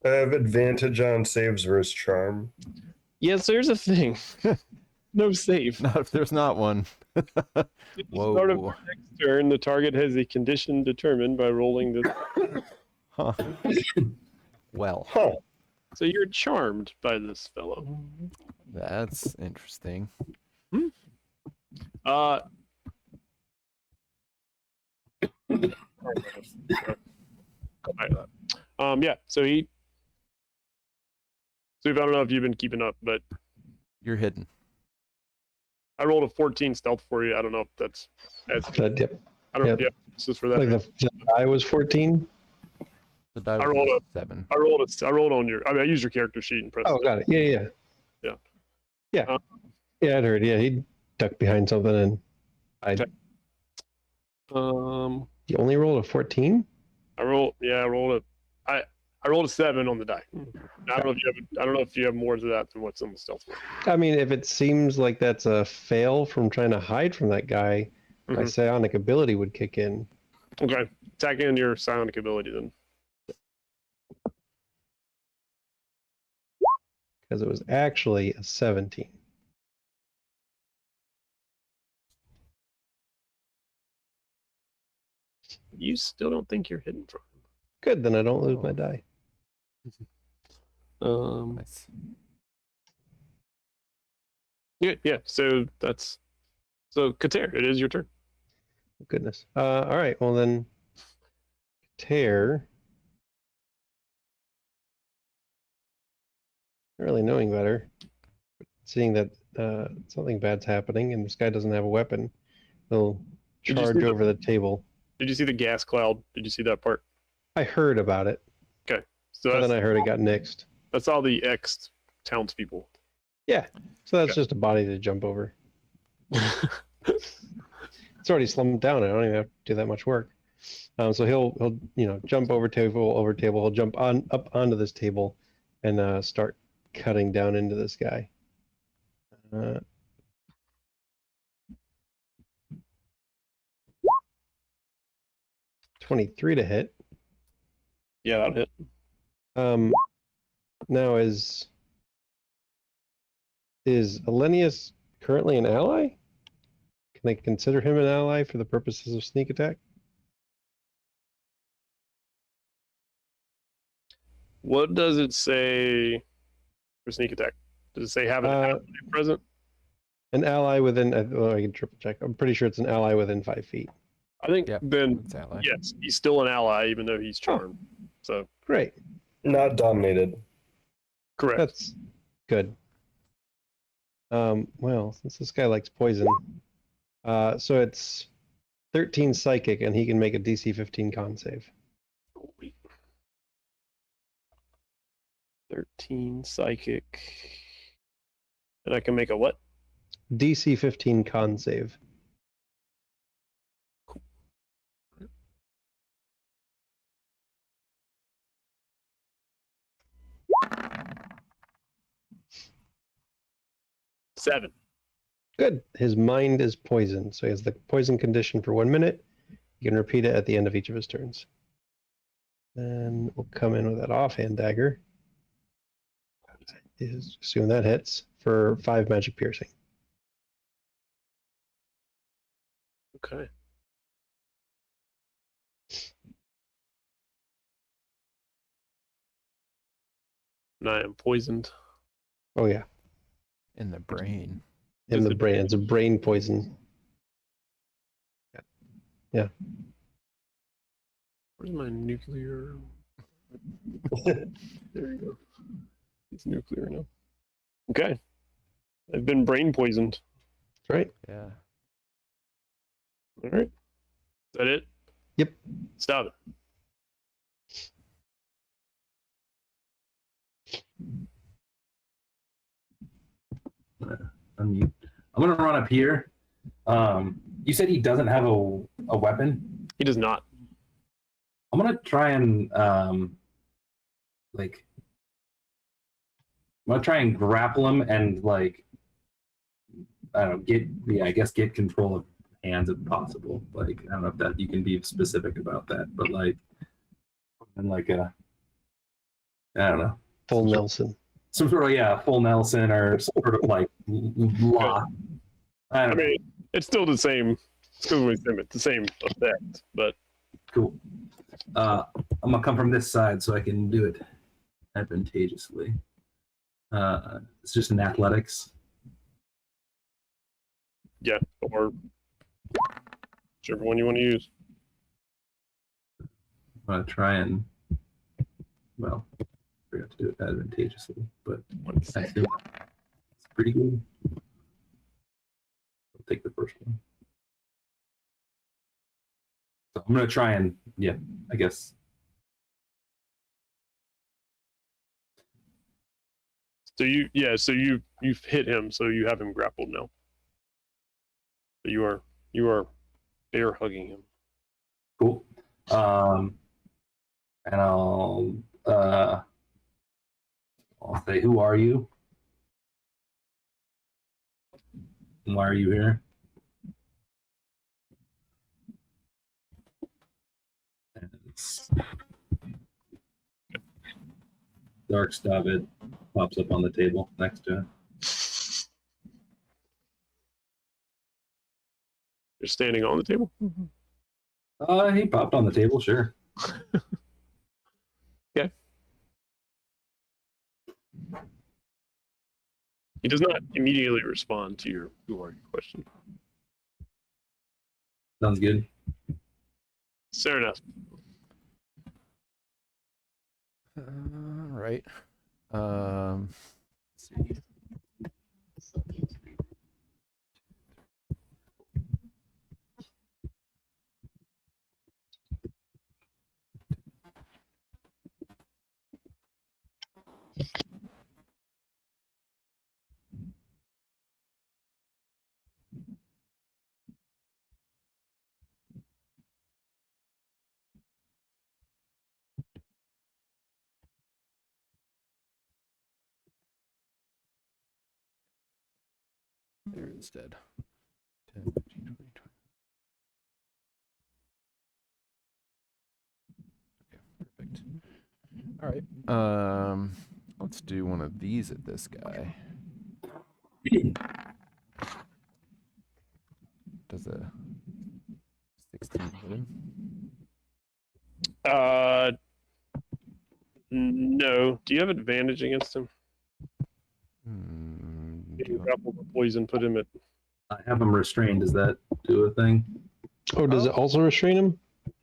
I have advantage on saves versus charm. Yes, there's a thing. No save. Not if there's not one. At the start of Whoa. your next turn, the target has a condition determined by rolling this. Huh. Well, Huh. So you're charmed by this fellow. that's interesting. Uh, yeah. So he. So I don't know if you've been keeping up, but You're hidden. I rolled a 14 stealth for you. I don't know if that's. Yep. I don't know if Yep. you have this for that. Like the I was 14. The die I was rolled 7. I rolled on your. I mean, I used your character sheet and pressed. Oh, got it. Yeah. Yeah. Yeah. Yeah, I'd heard. Yeah, he ducked behind something and I. Okay. You only rolled a 14? I rolled I rolled a 7 on the die. I don't know if you have. I don't know if you have more to that than what's on the stealth roll. I mean, if it seems like that's a fail from trying to hide from that guy, my Mhm. psionic ability would kick in. Okay, tack in your psionic ability then. Because it was actually a 17. You still don't think you're hidden from Good, then I don't lose my die. him. Nice. Yeah. So that's. So Kater, it is your turn. Goodness. All right. Well then, tear. Not really knowing better, but seeing that something bad's happening and this guy doesn't have a weapon, he'll Did you charge see the- over the table. Did you see the gas cloud? Did you see that part? I heard about it, So but that's, then I heard it got nixed. that's all the ex townspeople. Yeah. So that's Okay. just a body to jump over. It's already slumped down. I don't even have to do that much work. So he'll jump over table. He'll jump up onto this table, and start cutting down into this guy. 23 to hit. Yeah, that hit. Now is Elenius currently an ally? Can I consider him an ally for the purposes of sneak attack? What does it say for sneak attack? Does it say have an ally present? An ally within. I can triple check. I'm pretty sure it's an ally within 5 feet. I think Yep. then It's ally. yes, he's still an ally even though he's charmed. So Great. Not dominated. correct. That's good. Well, since this guy likes poison, so it's 13 psychic, and he can make a DC 15 con save. Wait. 13 psychic. And I can make a what? DC 15 con save. Seven. Good. His mind is poisoned, so he has the poison condition for 1 minute. You can repeat it at the end of each of his turns. Then we'll come in with that offhand dagger. Assume that hits for 5 magic piercing. Okay. And I am poisoned. Oh yeah, In the brain. in Is the it- brain. It's a brain poison. Where's my nuclear? There you go. It's nuclear now. Okay. I've been brain poisoned. That's right. Yeah. All right. Is that it? Yep. Stop it. Unmute. I'm gonna run up here. You said he doesn't have a weapon. He does not. I'm gonna try and grapple him and like I don't know, get control of hands if possible. Like I don't know if that you can be specific about that, but like and like a I don't know. Full Nelson. Some sort of full Nelson or sort of like lock. I mean, it's still the same. It's the same effect, but cool. I'm gonna come from this side so I can do it advantageously. It's just an athletics. Yeah, or whichever one you want to use. I'm gonna try and I forgot to do it advantageously, but I think it's pretty good. I'll take the first one. So I'm gonna try and I guess. So you've hit him, so you have him grappled now. But you are bear hugging him. Cool. And I'll say, who are you? And why are you here? And it's Dark Stabbit pops up on the table next to it. You're standing on the table? He popped on the table, sure. Okay. He does not immediately respond to your who are you question. Sounds good. Serenus. All right. Let's see. There instead. 10, 15, 20, 20. Okay, perfect. All right. Let's do one of these at this guy. Does a 16 hit him? No. Do you have advantage against him? Do You I- grapple the poison, put him at. I have him restrained. Does that do a thing? Oh, does it also restrain him?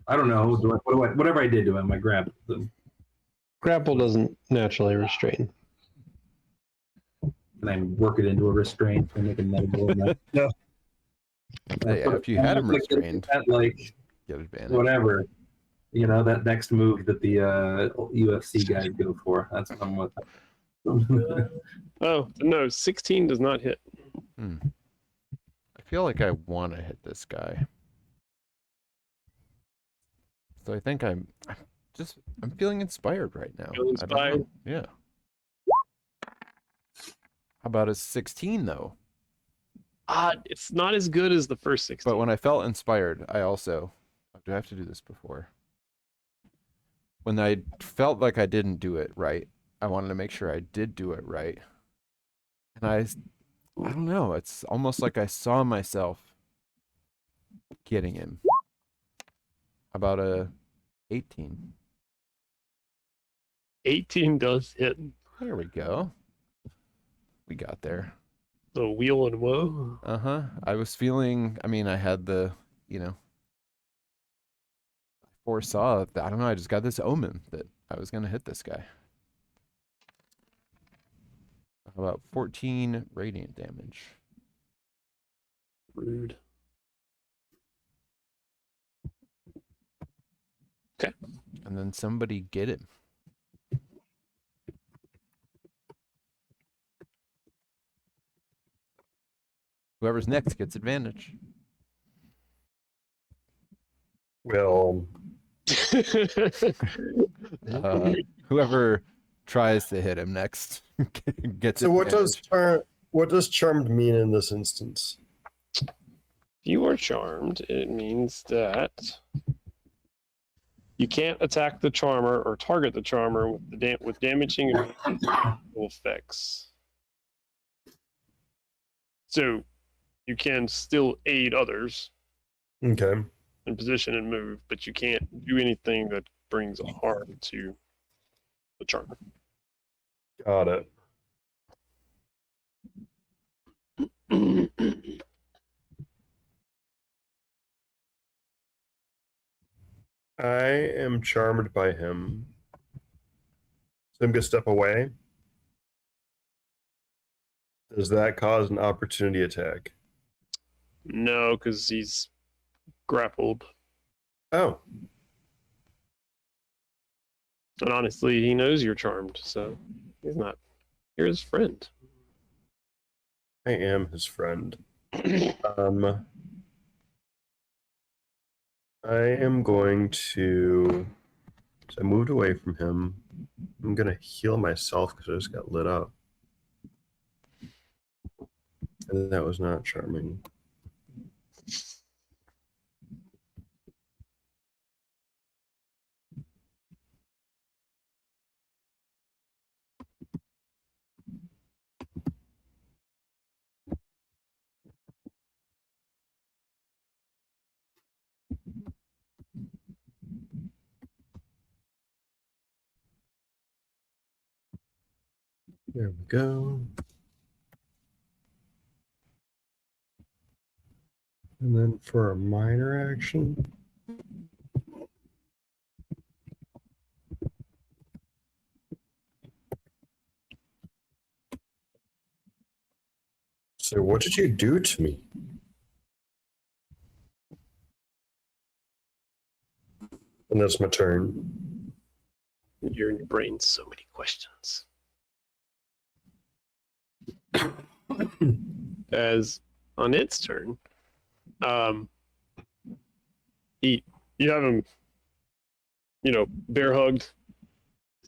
I don't know. Whatever I did to him, I grabbed them. Grapple doesn't naturally restrain. And I work it into a restraint and make another blow. Yeah, if you had him restrained, like get advantage. whatever, that next move that the UFC guys go for. That's what I'm with. Oh, no, 16 does not hit. I feel like I want to hit this guy. So I think I'm feeling inspired right now. Feeling I don't know. inspired? Yeah. How about a 16 though? It's not as good as the first 16. But when I felt inspired, I also do I have to do this before? When I felt like I didn't do it right, I wanted to make sure I did do it right. And I don't know, it's almost like I saw myself getting him. About a 18. 18 does hit. There we go. We got there. The wheel and woe. Uh-huh. I was feeling, I had the, I foresaw that, I don't know, I just got this omen that I was going to hit this guy. How about 14 radiant damage? Rude. Okay. And then somebody get him. Whoever's next gets advantage. Well, Whoever tries to hit him next gets so advantage. what does charmed mean in this instance? If you are charmed, it means that you can't attack the charmer or target the charmer with damaging or effects. So you can still aid others Okay. in position and move, but you can't do anything that brings harm to the charmer. Got it. I am charmed by him. So I'm going to step away. Does that cause an opportunity attack? No, because he's grappled. Oh, And honestly, he knows you're charmed, so he's not. You're his friend. I am his friend. I am going to. So I moved away from him. I'm going to heal myself because I just got lit up. And that was not charming. There we go. And then for a minor action. So what did you do to me? And that's my turn. You're in your brain, so many questions. As on its turn, you have him, bear hugged,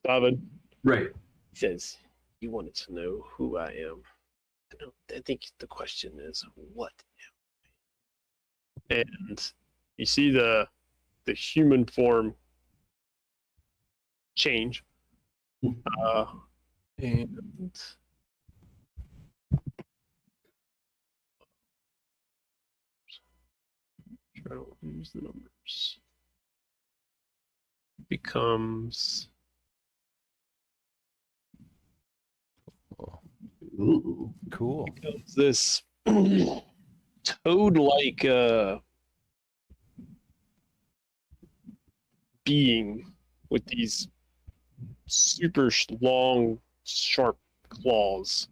David. Right. He says, "You wanted to know who I am. I think the question is, what am I?" And you see the human form change. And I don't use the numbers. Becomes Ooh. Cool. this toad-like being with these super long, sharp claws,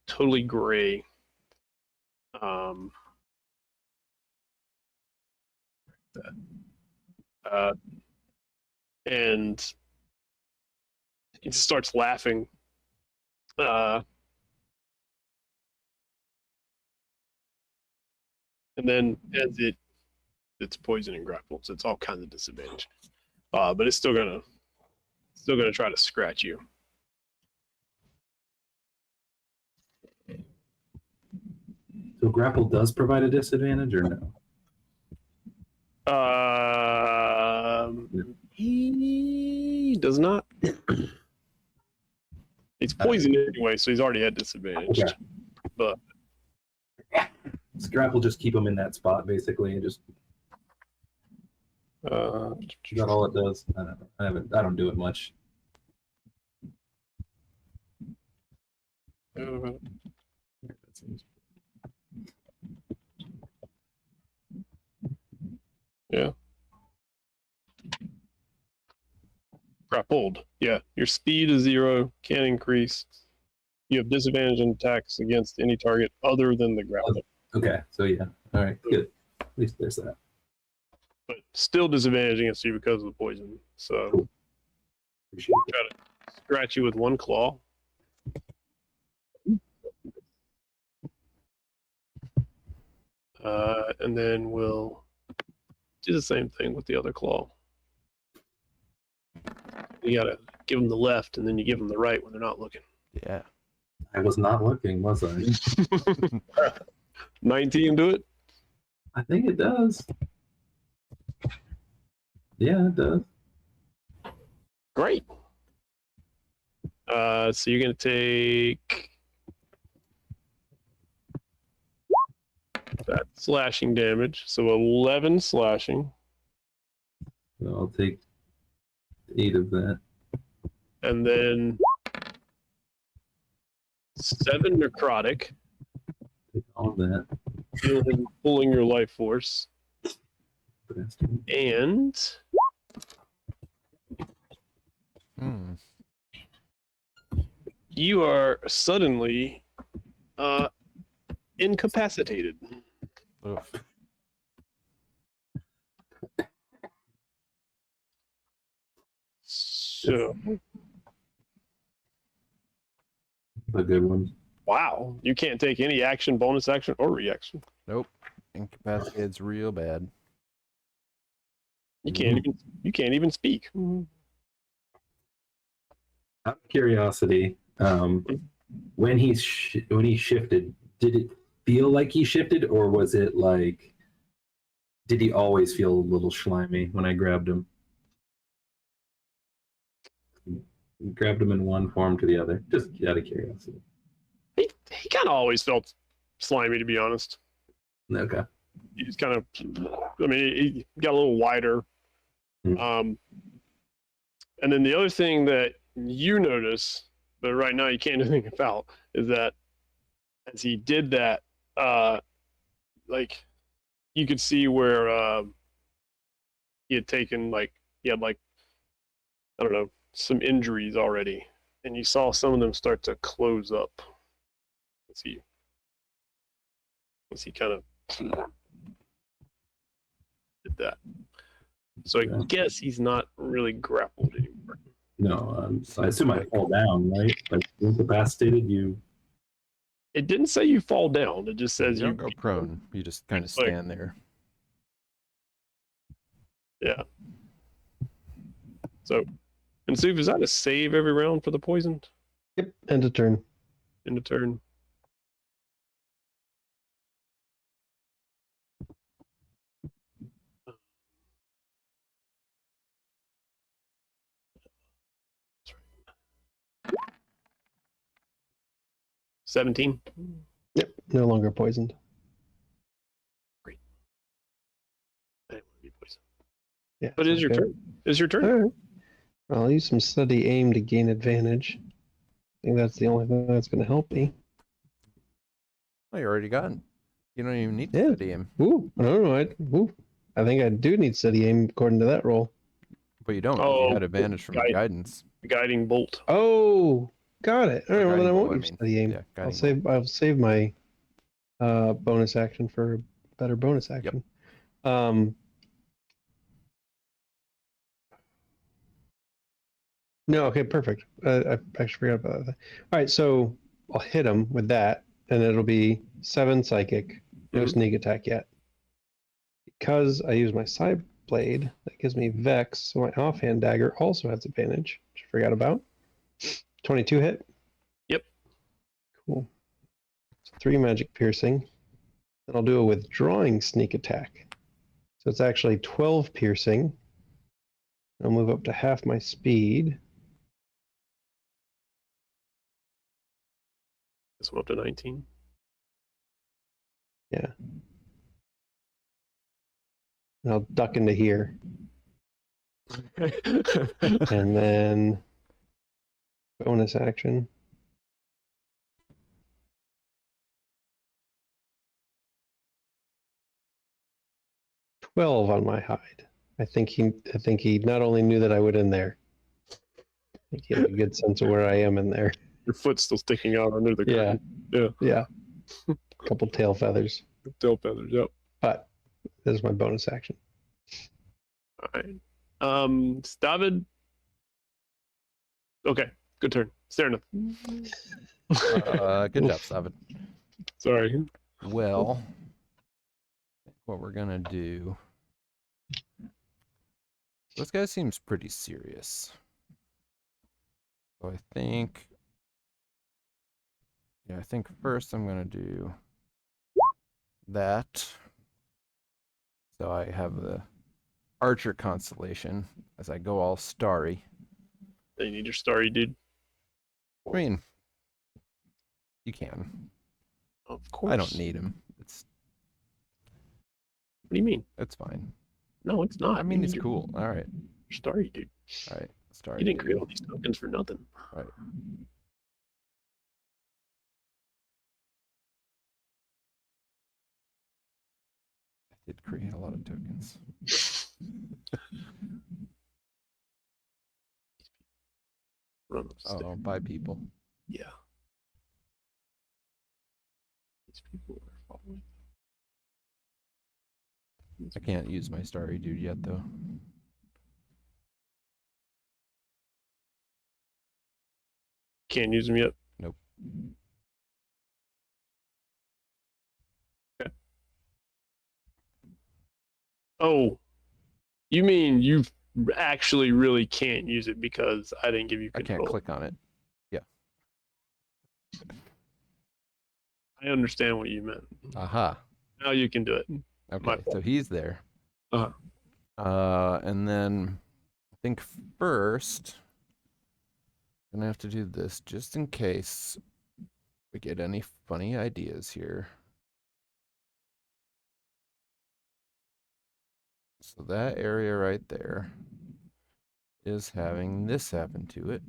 totally gray. And it starts laughing. And then as it's poison and grapple, so it's all kinds of disadvantage. But it's still gonna try to scratch you. So grapple does provide a disadvantage or no? He does not. It's poison anyway, so he's already at disadvantage. Okay. But So grapple just keep him in that spot basically, and just is that all it does? I don't do it much. yeah. Grappled. Yeah. Your speed is 0, can increase. You have disadvantage on attacks against any target other than the grapple. Okay, so yeah. All right, good. At least there's that. But still disadvantage against you because of the poison. So Appreciate it. try to scratch you with one claw. And then we'll do the same thing with the other claw. You gotta give them the left, and then you give them the right when they're not looking. Yeah. I was not looking, was I? 19 do it? I think it does. Yeah, it does. Great. So you're gonna take that slashing damage. So 11 slashing, So I'll take 8 of that. and then 7 necrotic, Take all of that. pulling your life force, Bastard. and Hmm. you are suddenly incapacitated. Oof. So, A good one. wow, you can't take any action, bonus action, or reaction. Nope. Incapacited's real bad. You can't even speak. Out of curiosity, when he shifted, did it feel like he shifted, or was it like, did he always feel a little slimy when I grabbed him? Grabbed him in one form to the other, just out of curiosity. He kind of always felt slimy, to be honest. Okay. He's kind of, I mean, he got a little wider. Hmm. And then the other thing that you notice, but right now you can't do anything about, is that as he did that, like you could see where he had taken he had I don't know, some injuries already, and you saw some of them start to close up. As he kind of did that. So I Okay. guess he's not really grappled anymore. No, I assume I fall down, right? Like incapacitated, you. It didn't say you fall down. It just says You don't go prone. You just kind of It's like- stand there. Yeah. So, and Sue, is that a save every round for the poison? Yep, end of turn. In the turn. That's right. 17. Yep, no longer poisoned. I didn't want to be poisoned. Yeah. But it's your okay. turn. It's your turn. All right. I'll use some steady aim to gain advantage. I think that's the only thing that's going to help me. Oh, you already got it. You don't even need to Yeah. study him. Ooh, I think I do need steady aim according to that roll. But you don't, 'cause Oh, you had advantage from guide- guidance. Guiding bolt. Oh, got it. All right, well then I guiding bolt, won't I use mean. steady aim. Yeah, I'll guiding save my bonus action for a better bonus action. No, okay, perfect. I actually forgot about that. All right, so I'll hit him with that, and it'll be 7 psychic, no Mhm. sneak attack yet. Because I use my side blade, that gives me Vex, so my offhand dagger also has advantage, which I forgot about. 22 hit? Yep. Cool. So 3 magic piercing. Then I'll do a withdrawing sneak attack. So it's actually 12 piercing. I'll move up to half my speed. This one up to 19. Yeah. And I'll duck into here. And then bonus action. "12 on my hide. I think he not only knew that I would in there. I think he had a good sense of where I am in there. Your foot's still sticking out under the Yeah. curtain. Yeah. Couple tail feathers. Tail feathers. Yep. But this is my bonus action. All right. David. Okay. Good turn. Staring. Good job, Savin. Sorry. Well, what we're gonna do. This guy seems pretty serious. So I think, yeah, I think first I'm gonna do that. So I have the Archer constellation as I go all starry. You need your starry, dude. I mean, you can. Of course. I don't need him. What do you mean? It's fine. No, it's not. I mean, You it's need your cool. All right. starry, dude. All right. Starry. You didn't dude. create all these tokens for nothing. All right. I did create a lot of tokens. Run upstairs. Oh, by people. Yeah. These people are following. I can't use my starry dude yet, though. Can't use them yet. Nope. Okay. Oh, you mean you actually really can't use it because I didn't give you I control. can't click on it. I understand what you meant. Aha. Now you can do it. Okay, so he's there. Uh-huh. And then I think first I'm gonna have to do this just in case we get any funny ideas here. So that area right there is having this happen to it.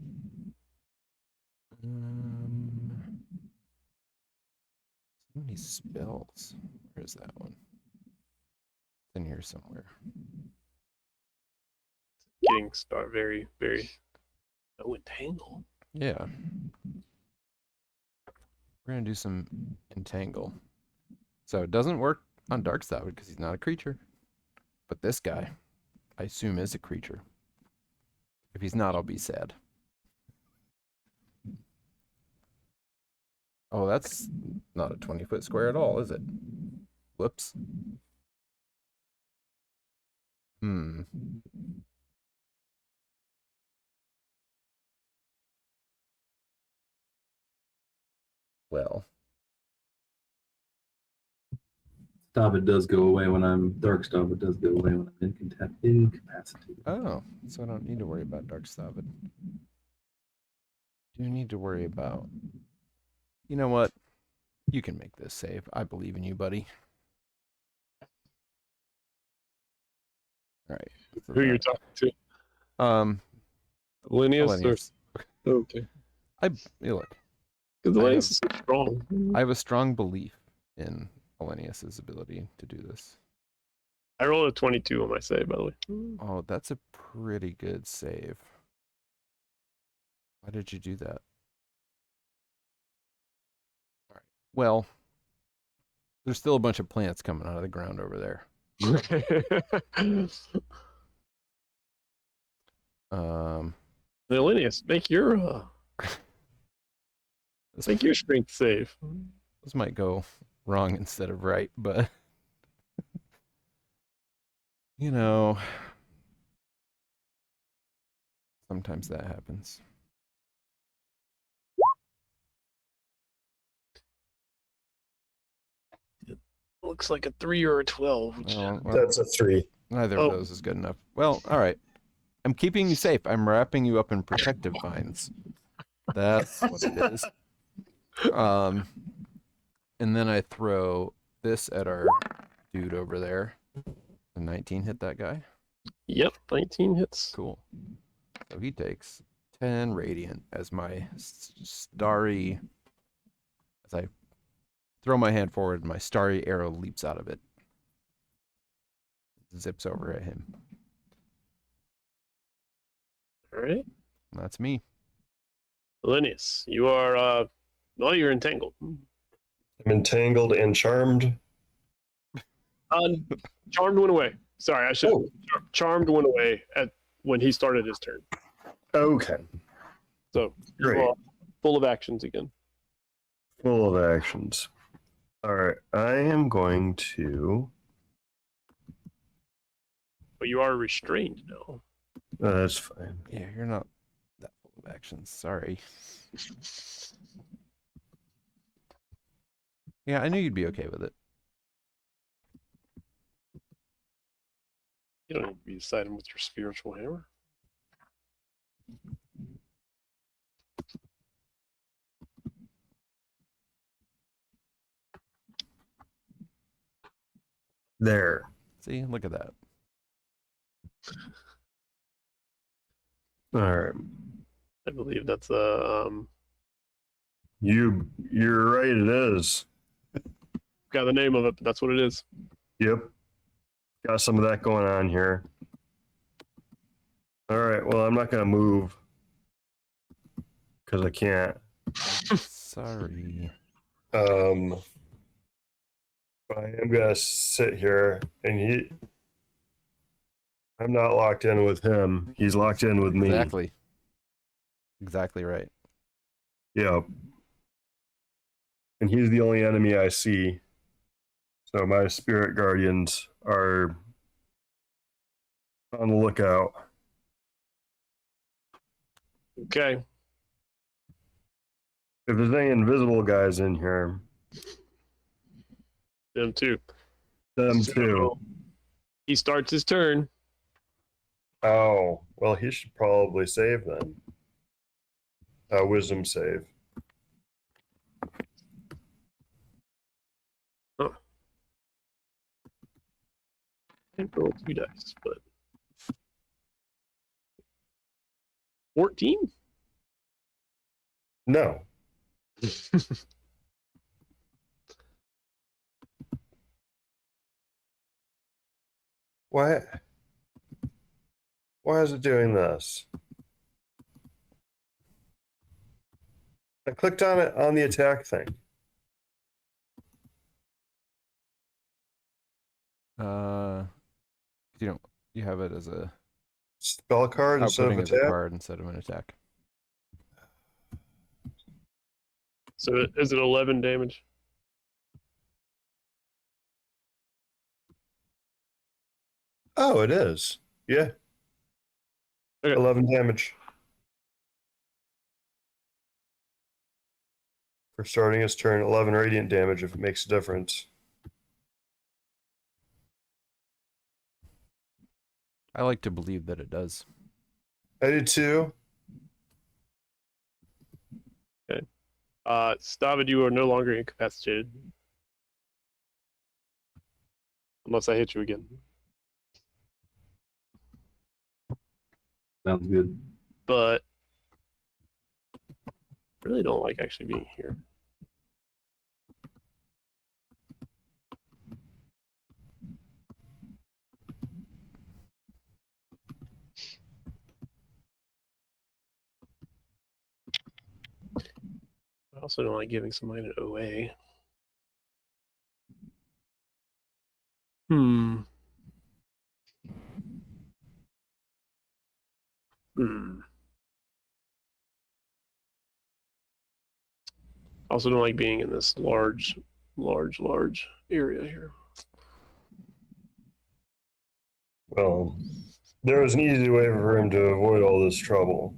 So many spells. Where's that one? It's in here somewhere. Getting very, very entangle. Yeah. We're gonna do some entangle. So it doesn't work on Darkstalked because he's not a creature. But this guy, I assume, is a creature. If he's not, I'll be sad. Oh, that's not a 20-foot square at all, is it? Whoops. Well. Stop does go away when I'm dark stop. It does go away when I'm incapacitated. Oh, so I don't need to worry about Darkstalked. Do need to worry about. You know what? You can make this save. I believe in you, buddy. All right. So Who you're talking to? Linnaeus? Linnaeus. Okay. Look. Because I Linnaeus is so strong. I have a strong belief in Linnaeus's ability to do this. I rolled a 22 on my save, by the way. Oh, that's a pretty good save. Why did you do that? All right. Well, there's still a bunch of plants coming out of the ground over there. Now, Linnaeus, make your strength save. This might go wrong instead of right, but you know, sometimes that happens. Looks like a 3 or a 12. Which... Well, That's a 3. neither of those is good enough. Well, all right. I'm keeping you safe. I'm wrapping you up in protective vines. That's what it is. And then I throw this at our dude over there. A 19 hit that guy. Yep, 19 hits. Cool. So he takes 10 radiant as my starry. As I throw my hand forward, my starry arrow leaps out of it. Zips over at him. All right. That's me. Linnaeus, you are, well, you're entangled. I'm entangled and charmed. Charmed went away. Sorry, I should. Oh. Charmed went away when he started his turn. Okay. So Great. you're full of actions again. Full of actions. All right. I am going to But you are restrained now. That's fine. Yeah, you're not that full of actions. Sorry. Yeah, I knew you'd be okay with it. You don't need to be deciding with your spiritual hammer. There. See, look at that. All right. I believe that's You're right. It is. got the name of it, but that's what it is. Yep. Got some of that going on here. All right. Well, I'm not gonna move because I can't. Sorry. But I am gonna sit here, and I'm not locked in with him. He's locked in with me. Exactly. Exactly right. Yeah. And he's the only enemy I see. So my spirit guardians are on the lookout. Okay. If there's any invisible guys in here, Them too. them So, too. He starts his turn. Oh, well, he should probably save then. Wisdom save. And roll 2 dice, but 14? No. Why? Why is it doing this? I clicked on it on the attack thing. You have it as a Spell card instead of outputting as a attack. card instead of an attack. So is it 11 damage? Oh, it is. Yeah. Okay. 11 damage. For starting his turn, 11 radiant damage if it makes a difference. I like to believe that it does. I do too. Stavid, you are no longer incapacitated. Unless I hit you again. Sounds good. But I really don't like actually being here. I also don't like giving somebody an OA. Hmm. Also don't like being in this large area here. Well, there was an easy way for him to avoid all this trouble.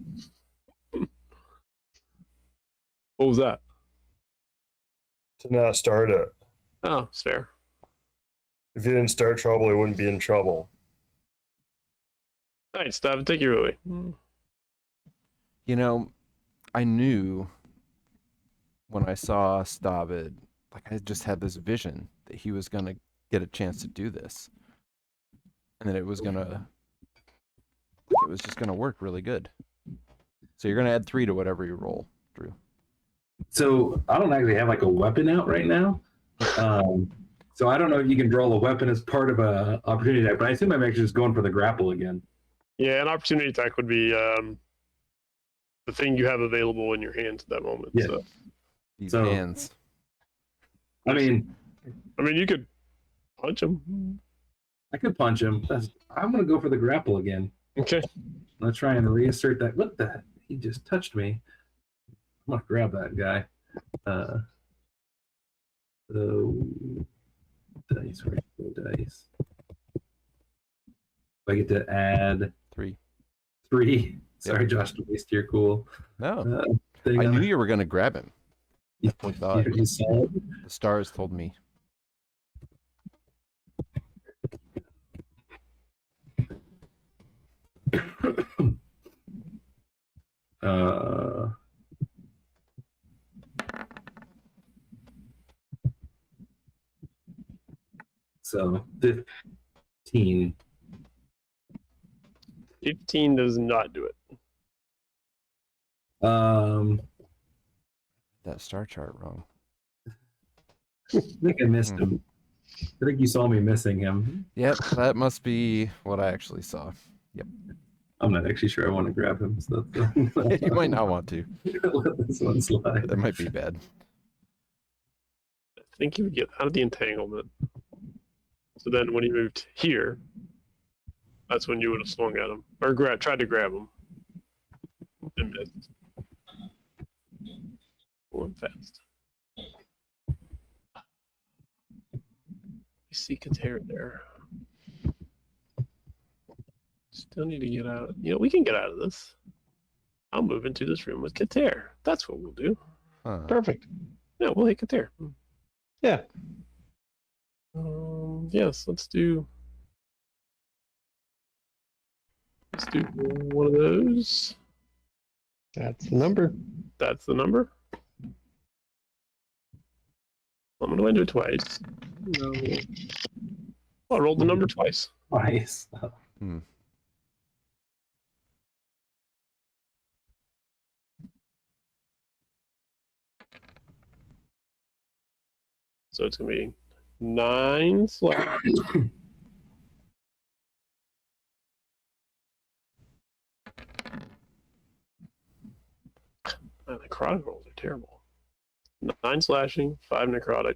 What was that? To not start it. Oh, it's fair. If he didn't start trouble, he wouldn't be in trouble. All right, Stavid, take your OA. You know, I knew when I saw Stavid, like I just had this vision that he was gonna get a chance to do this, and that it was just gonna work really good. So you're gonna add 3 to whatever you roll, Drew. So I don't actually have like a weapon out right now. So I don't know if you can draw a weapon as part of a opportunity attack, but I assume I'm actually just going for the grapple again. Yeah, an opportunity attack would be the thing you have available in your hands at that moment. Yeah. So. These So- hands. I mean, You could punch him. I could punch him. I'm going to go for the grapple again. Okay. Let's try and reassert that. What the? He just touched me. I'm going to grab that guy. So, dice, where's the dice? I get to add 3. 3. Sorry, Josh, to waste your cool No, thing. I on knew it. you were going to grab him. You, I thought you saw it? the stars told me. Uh, so 15. 15 does not do it. That star chart wrong. I think I missed him. I think you saw me missing him. Yep, that must be what I actually saw. I'm not actually sure I want to grab him. So that's, You might not want to. let this one slide. That might be bad. I think he would get out of the entanglement. So then when he moved here, that's when you would have swung at him. Or tried to grab him. And missed. Going fast. You see Kater there. Still need to get out. You know, we can get out of this. I'll move into this room with Kater. That's what we'll do. Huh. Perfect. Yeah, we'll hit Kater. Yeah. Yes, let's do one of those. That's the number. That's the number. I'm going to do it twice. No. I rolled the number twice. Nice. So it's going to be 9 slash. Man, necrotic rolls are terrible. 9 slashing, 5 necrotic.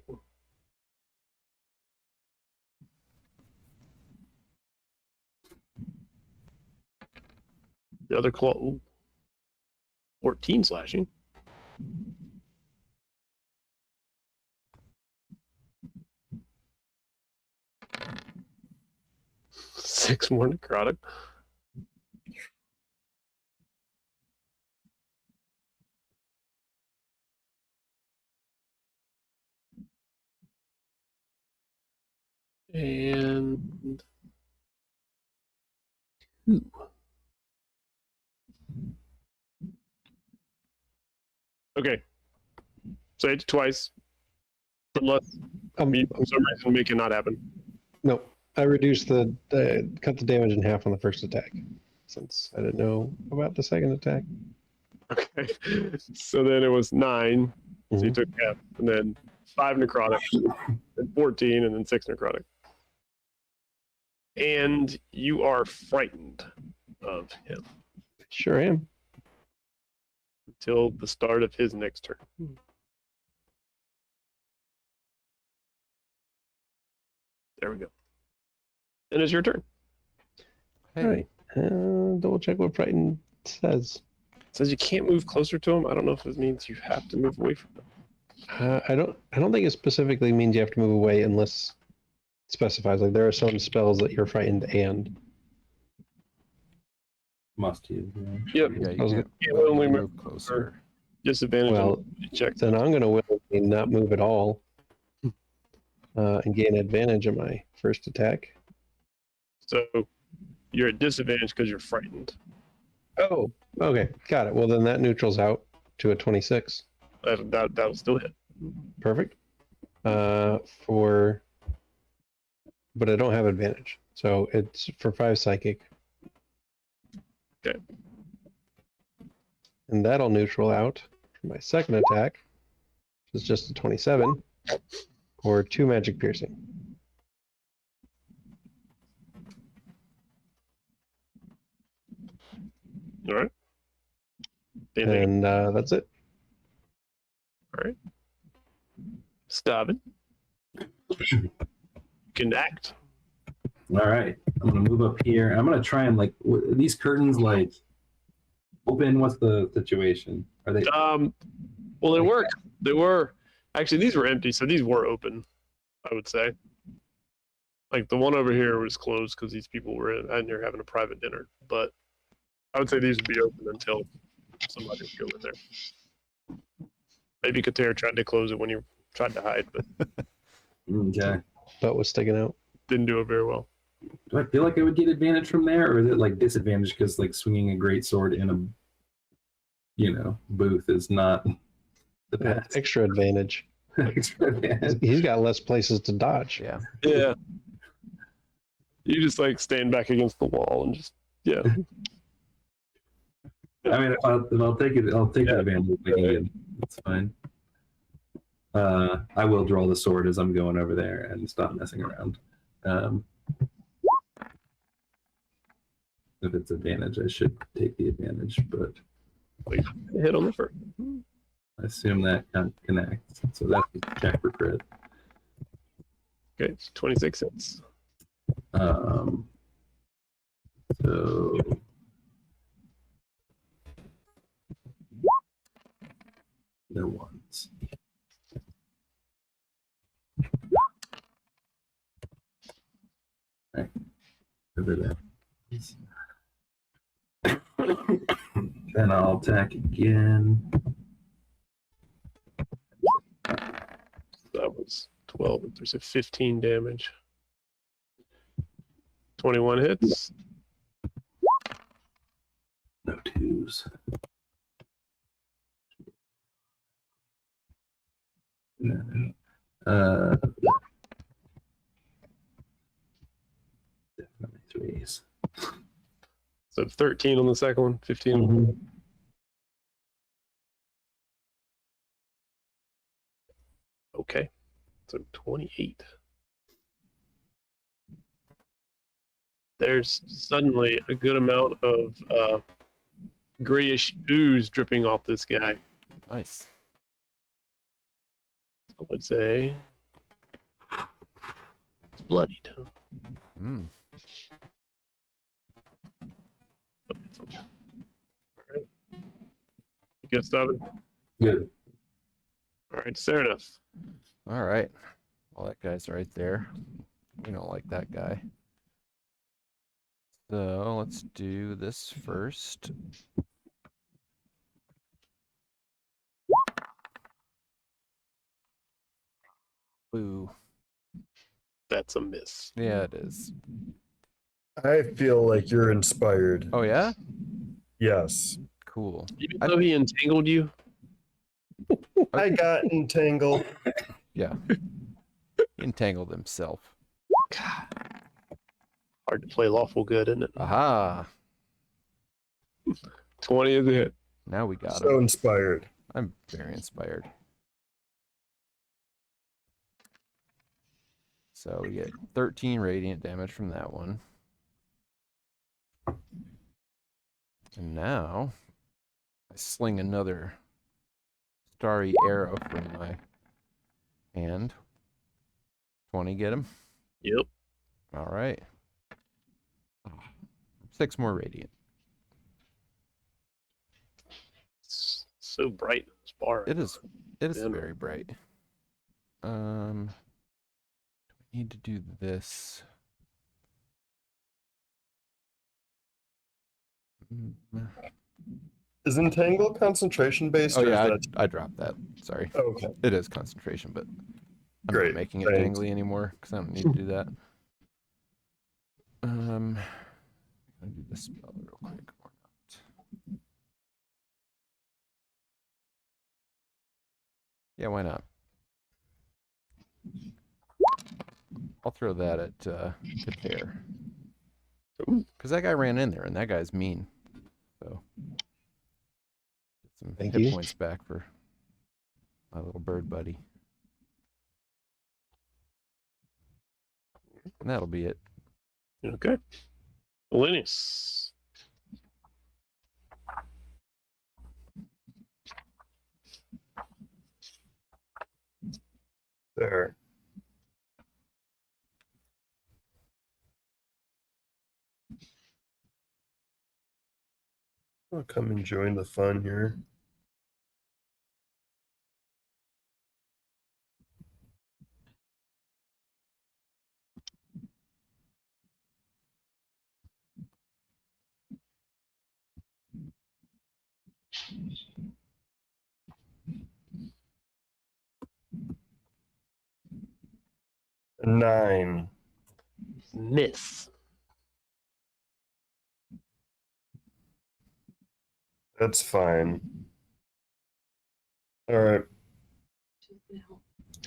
The other claw, 14 slashing. Six more necrotic. And 2. Okay. Say it twice. Unless for some reason make it not happen. No, I reduced cut the damage in half on the first attack, since I didn't know about the second attack. Okay. So then it was 9. So you took half, and then 5 necrotic, and 14, and then 6 necrotic. And you are frightened of him Sure am. until the start of his next turn. There we go. And it's your turn. Hey, All right. Double check what Frighten says. It says you can't move closer to him. I don't know if it means you have to move away from him. I don't think it specifically means you have to move away unless it specifies. Like there are some spells that you're frightened and. Must use. Yep. yeah, I was you can't Yeah, only move closer. Disadvantage Well, on check. Then I'm going to willingly not move at all and gain advantage on my first attack. So you're at disadvantage because you're frightened. Oh, okay. Got it. Well, then that neutrals out to a 26. That'll still hit. Perfect. But I don't have advantage. So it's for 5 psychic. Okay. And that'll neutral out for my second attack, which is just a 27, or 2 magic piercing. All right. Anything? And that's it. All right. Stop it. You can act. All right. I'm gonna move up here. I'm gonna try and these curtains like open. What's the situation? Are they? Well, they were. They were actually these were empty, so these were open. I would say. Like the one over here was closed because these people were in there having a private dinner. But I would say these would be open until somebody would go in there. Maybe Kater tried to close it when he tried to hide, but Okay. Butt was sticking out. didn't do it very well. Do I feel like I would get advantage from there, or is it like disadvantage because like swinging a great sword in a, booth is not the Yeah, best? extra advantage. Extra advantage. He's got less places to dodge. Yeah. Yeah. You just like stand back against the wall and just I mean, I'll take it. I'll take the advantage. If I can get it. That's fine. I will draw the sword as I'm going over there and stop messing around. If it's advantage, I should take the advantage, but hit on the first. I assume that connects. So that's a check for crit. Okay, it's 26 hits. So they're ones. Right. Over there. Then I'll attack again. That was 12. There's a 15 damage. 21 hits. No twos. No. Definitely threes. So 13 on the second one, 15 on the Mhm. one. Okay. So 28. There's suddenly a good amount of grayish ooze dripping off this guy. Nice. I would say it's bloodied. Mm. Alright. You get started? Good. Alright, fair enough. All right. Well, that guy's right there. We don't like that guy. So let's do this first. Boo. That's a miss. Yeah, it is. I feel like you're inspired. Oh, yeah? Yes. Cool. Even though he entangled you, I got entangled. Yeah. He entangled himself. God, hard to play lawful good, isn't it? Aha. 20 is a hit. Now we got So him. inspired. I'm very inspired. So we get 13 radiant damage from that one. And now I sling another starry arrow from my hand. 20 get him. Yep. All right. 6 more radiant. It's so bright in this bar. It is Yeah. very bright. Do I need to do this? Is entangle concentration based? Oh or is yeah, that... I dropped that. Sorry. Okay. It is concentration, but I'm Great, not making it thanks. dangly anymore because I don't need to do that. I'm gonna do this spell real quick or not. Yeah, why not? I'll throw that at Kater. Because that guy ran in there and that guy's mean. So get some Thank hit you. points back for my little bird buddy. And that'll be it. Okay. Linus. There. I'll come and join the fun here. 9. Miss. That's fine. All right.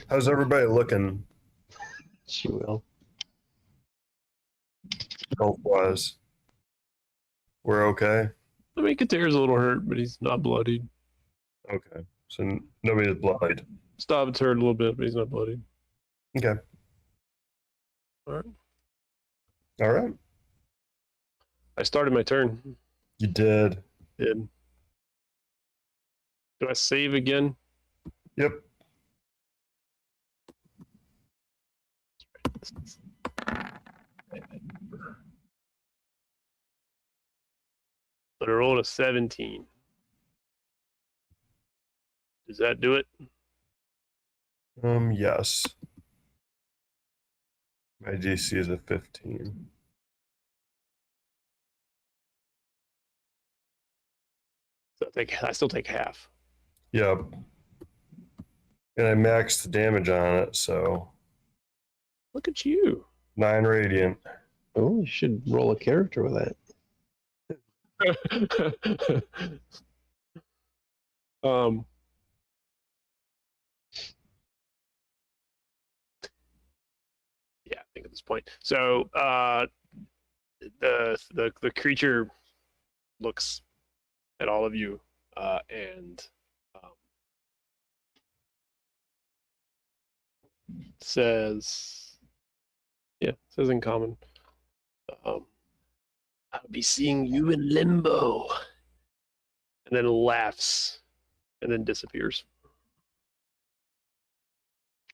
How's everybody looking She will. health-wise? We're okay? I mean, Kater's a little hurt, but he's not bloodied. Okay. So nobody's bloodied. Staub's hurt a little bit, but he's not bloodied. Okay. All right. All right. I started my turn. You did. Did I save again? Yep. But I rolled a 17. Does that do it? Yes. My DC is a 15. So I still take half. Yep. And I maxed the damage on it, so Look at you. 9 radiant. Oh, you should roll a character with that. um. Yeah, I think at this point. So the creature looks at all of you and says, says in common, I'll be seeing you in limbo. And then laughs and then disappears.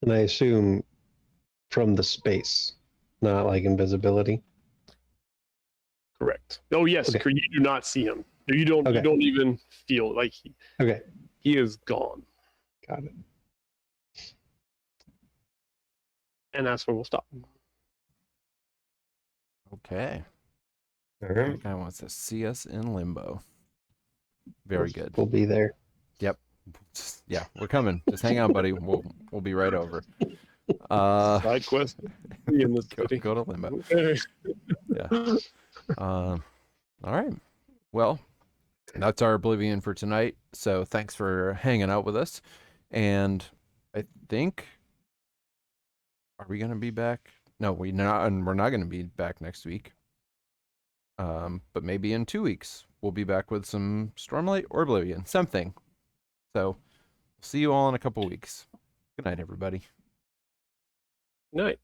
And I assume from the space, not like invisibility. Correct. Oh yes, Okay. you do not see him. You don't. Okay. You don't even feel like Okay, he is gone. got it. And that's where we'll stop. Okay. All right. That guy wants to see us in limbo. Very good. We'll be there. Yeah, we're coming. Just hang on, buddy. We'll be right over. Side quest. In this city. Go to limbo. Yeah. All right. Well, that's our Oblivion for tonight. So thanks for hanging out with us. And I think, are we gonna be back? No, we're not gonna be back next week. But maybe in 2 weeks we'll be back with some Stormlight or Oblivion, something. So see you all in a couple weeks. Good night, everybody. Night.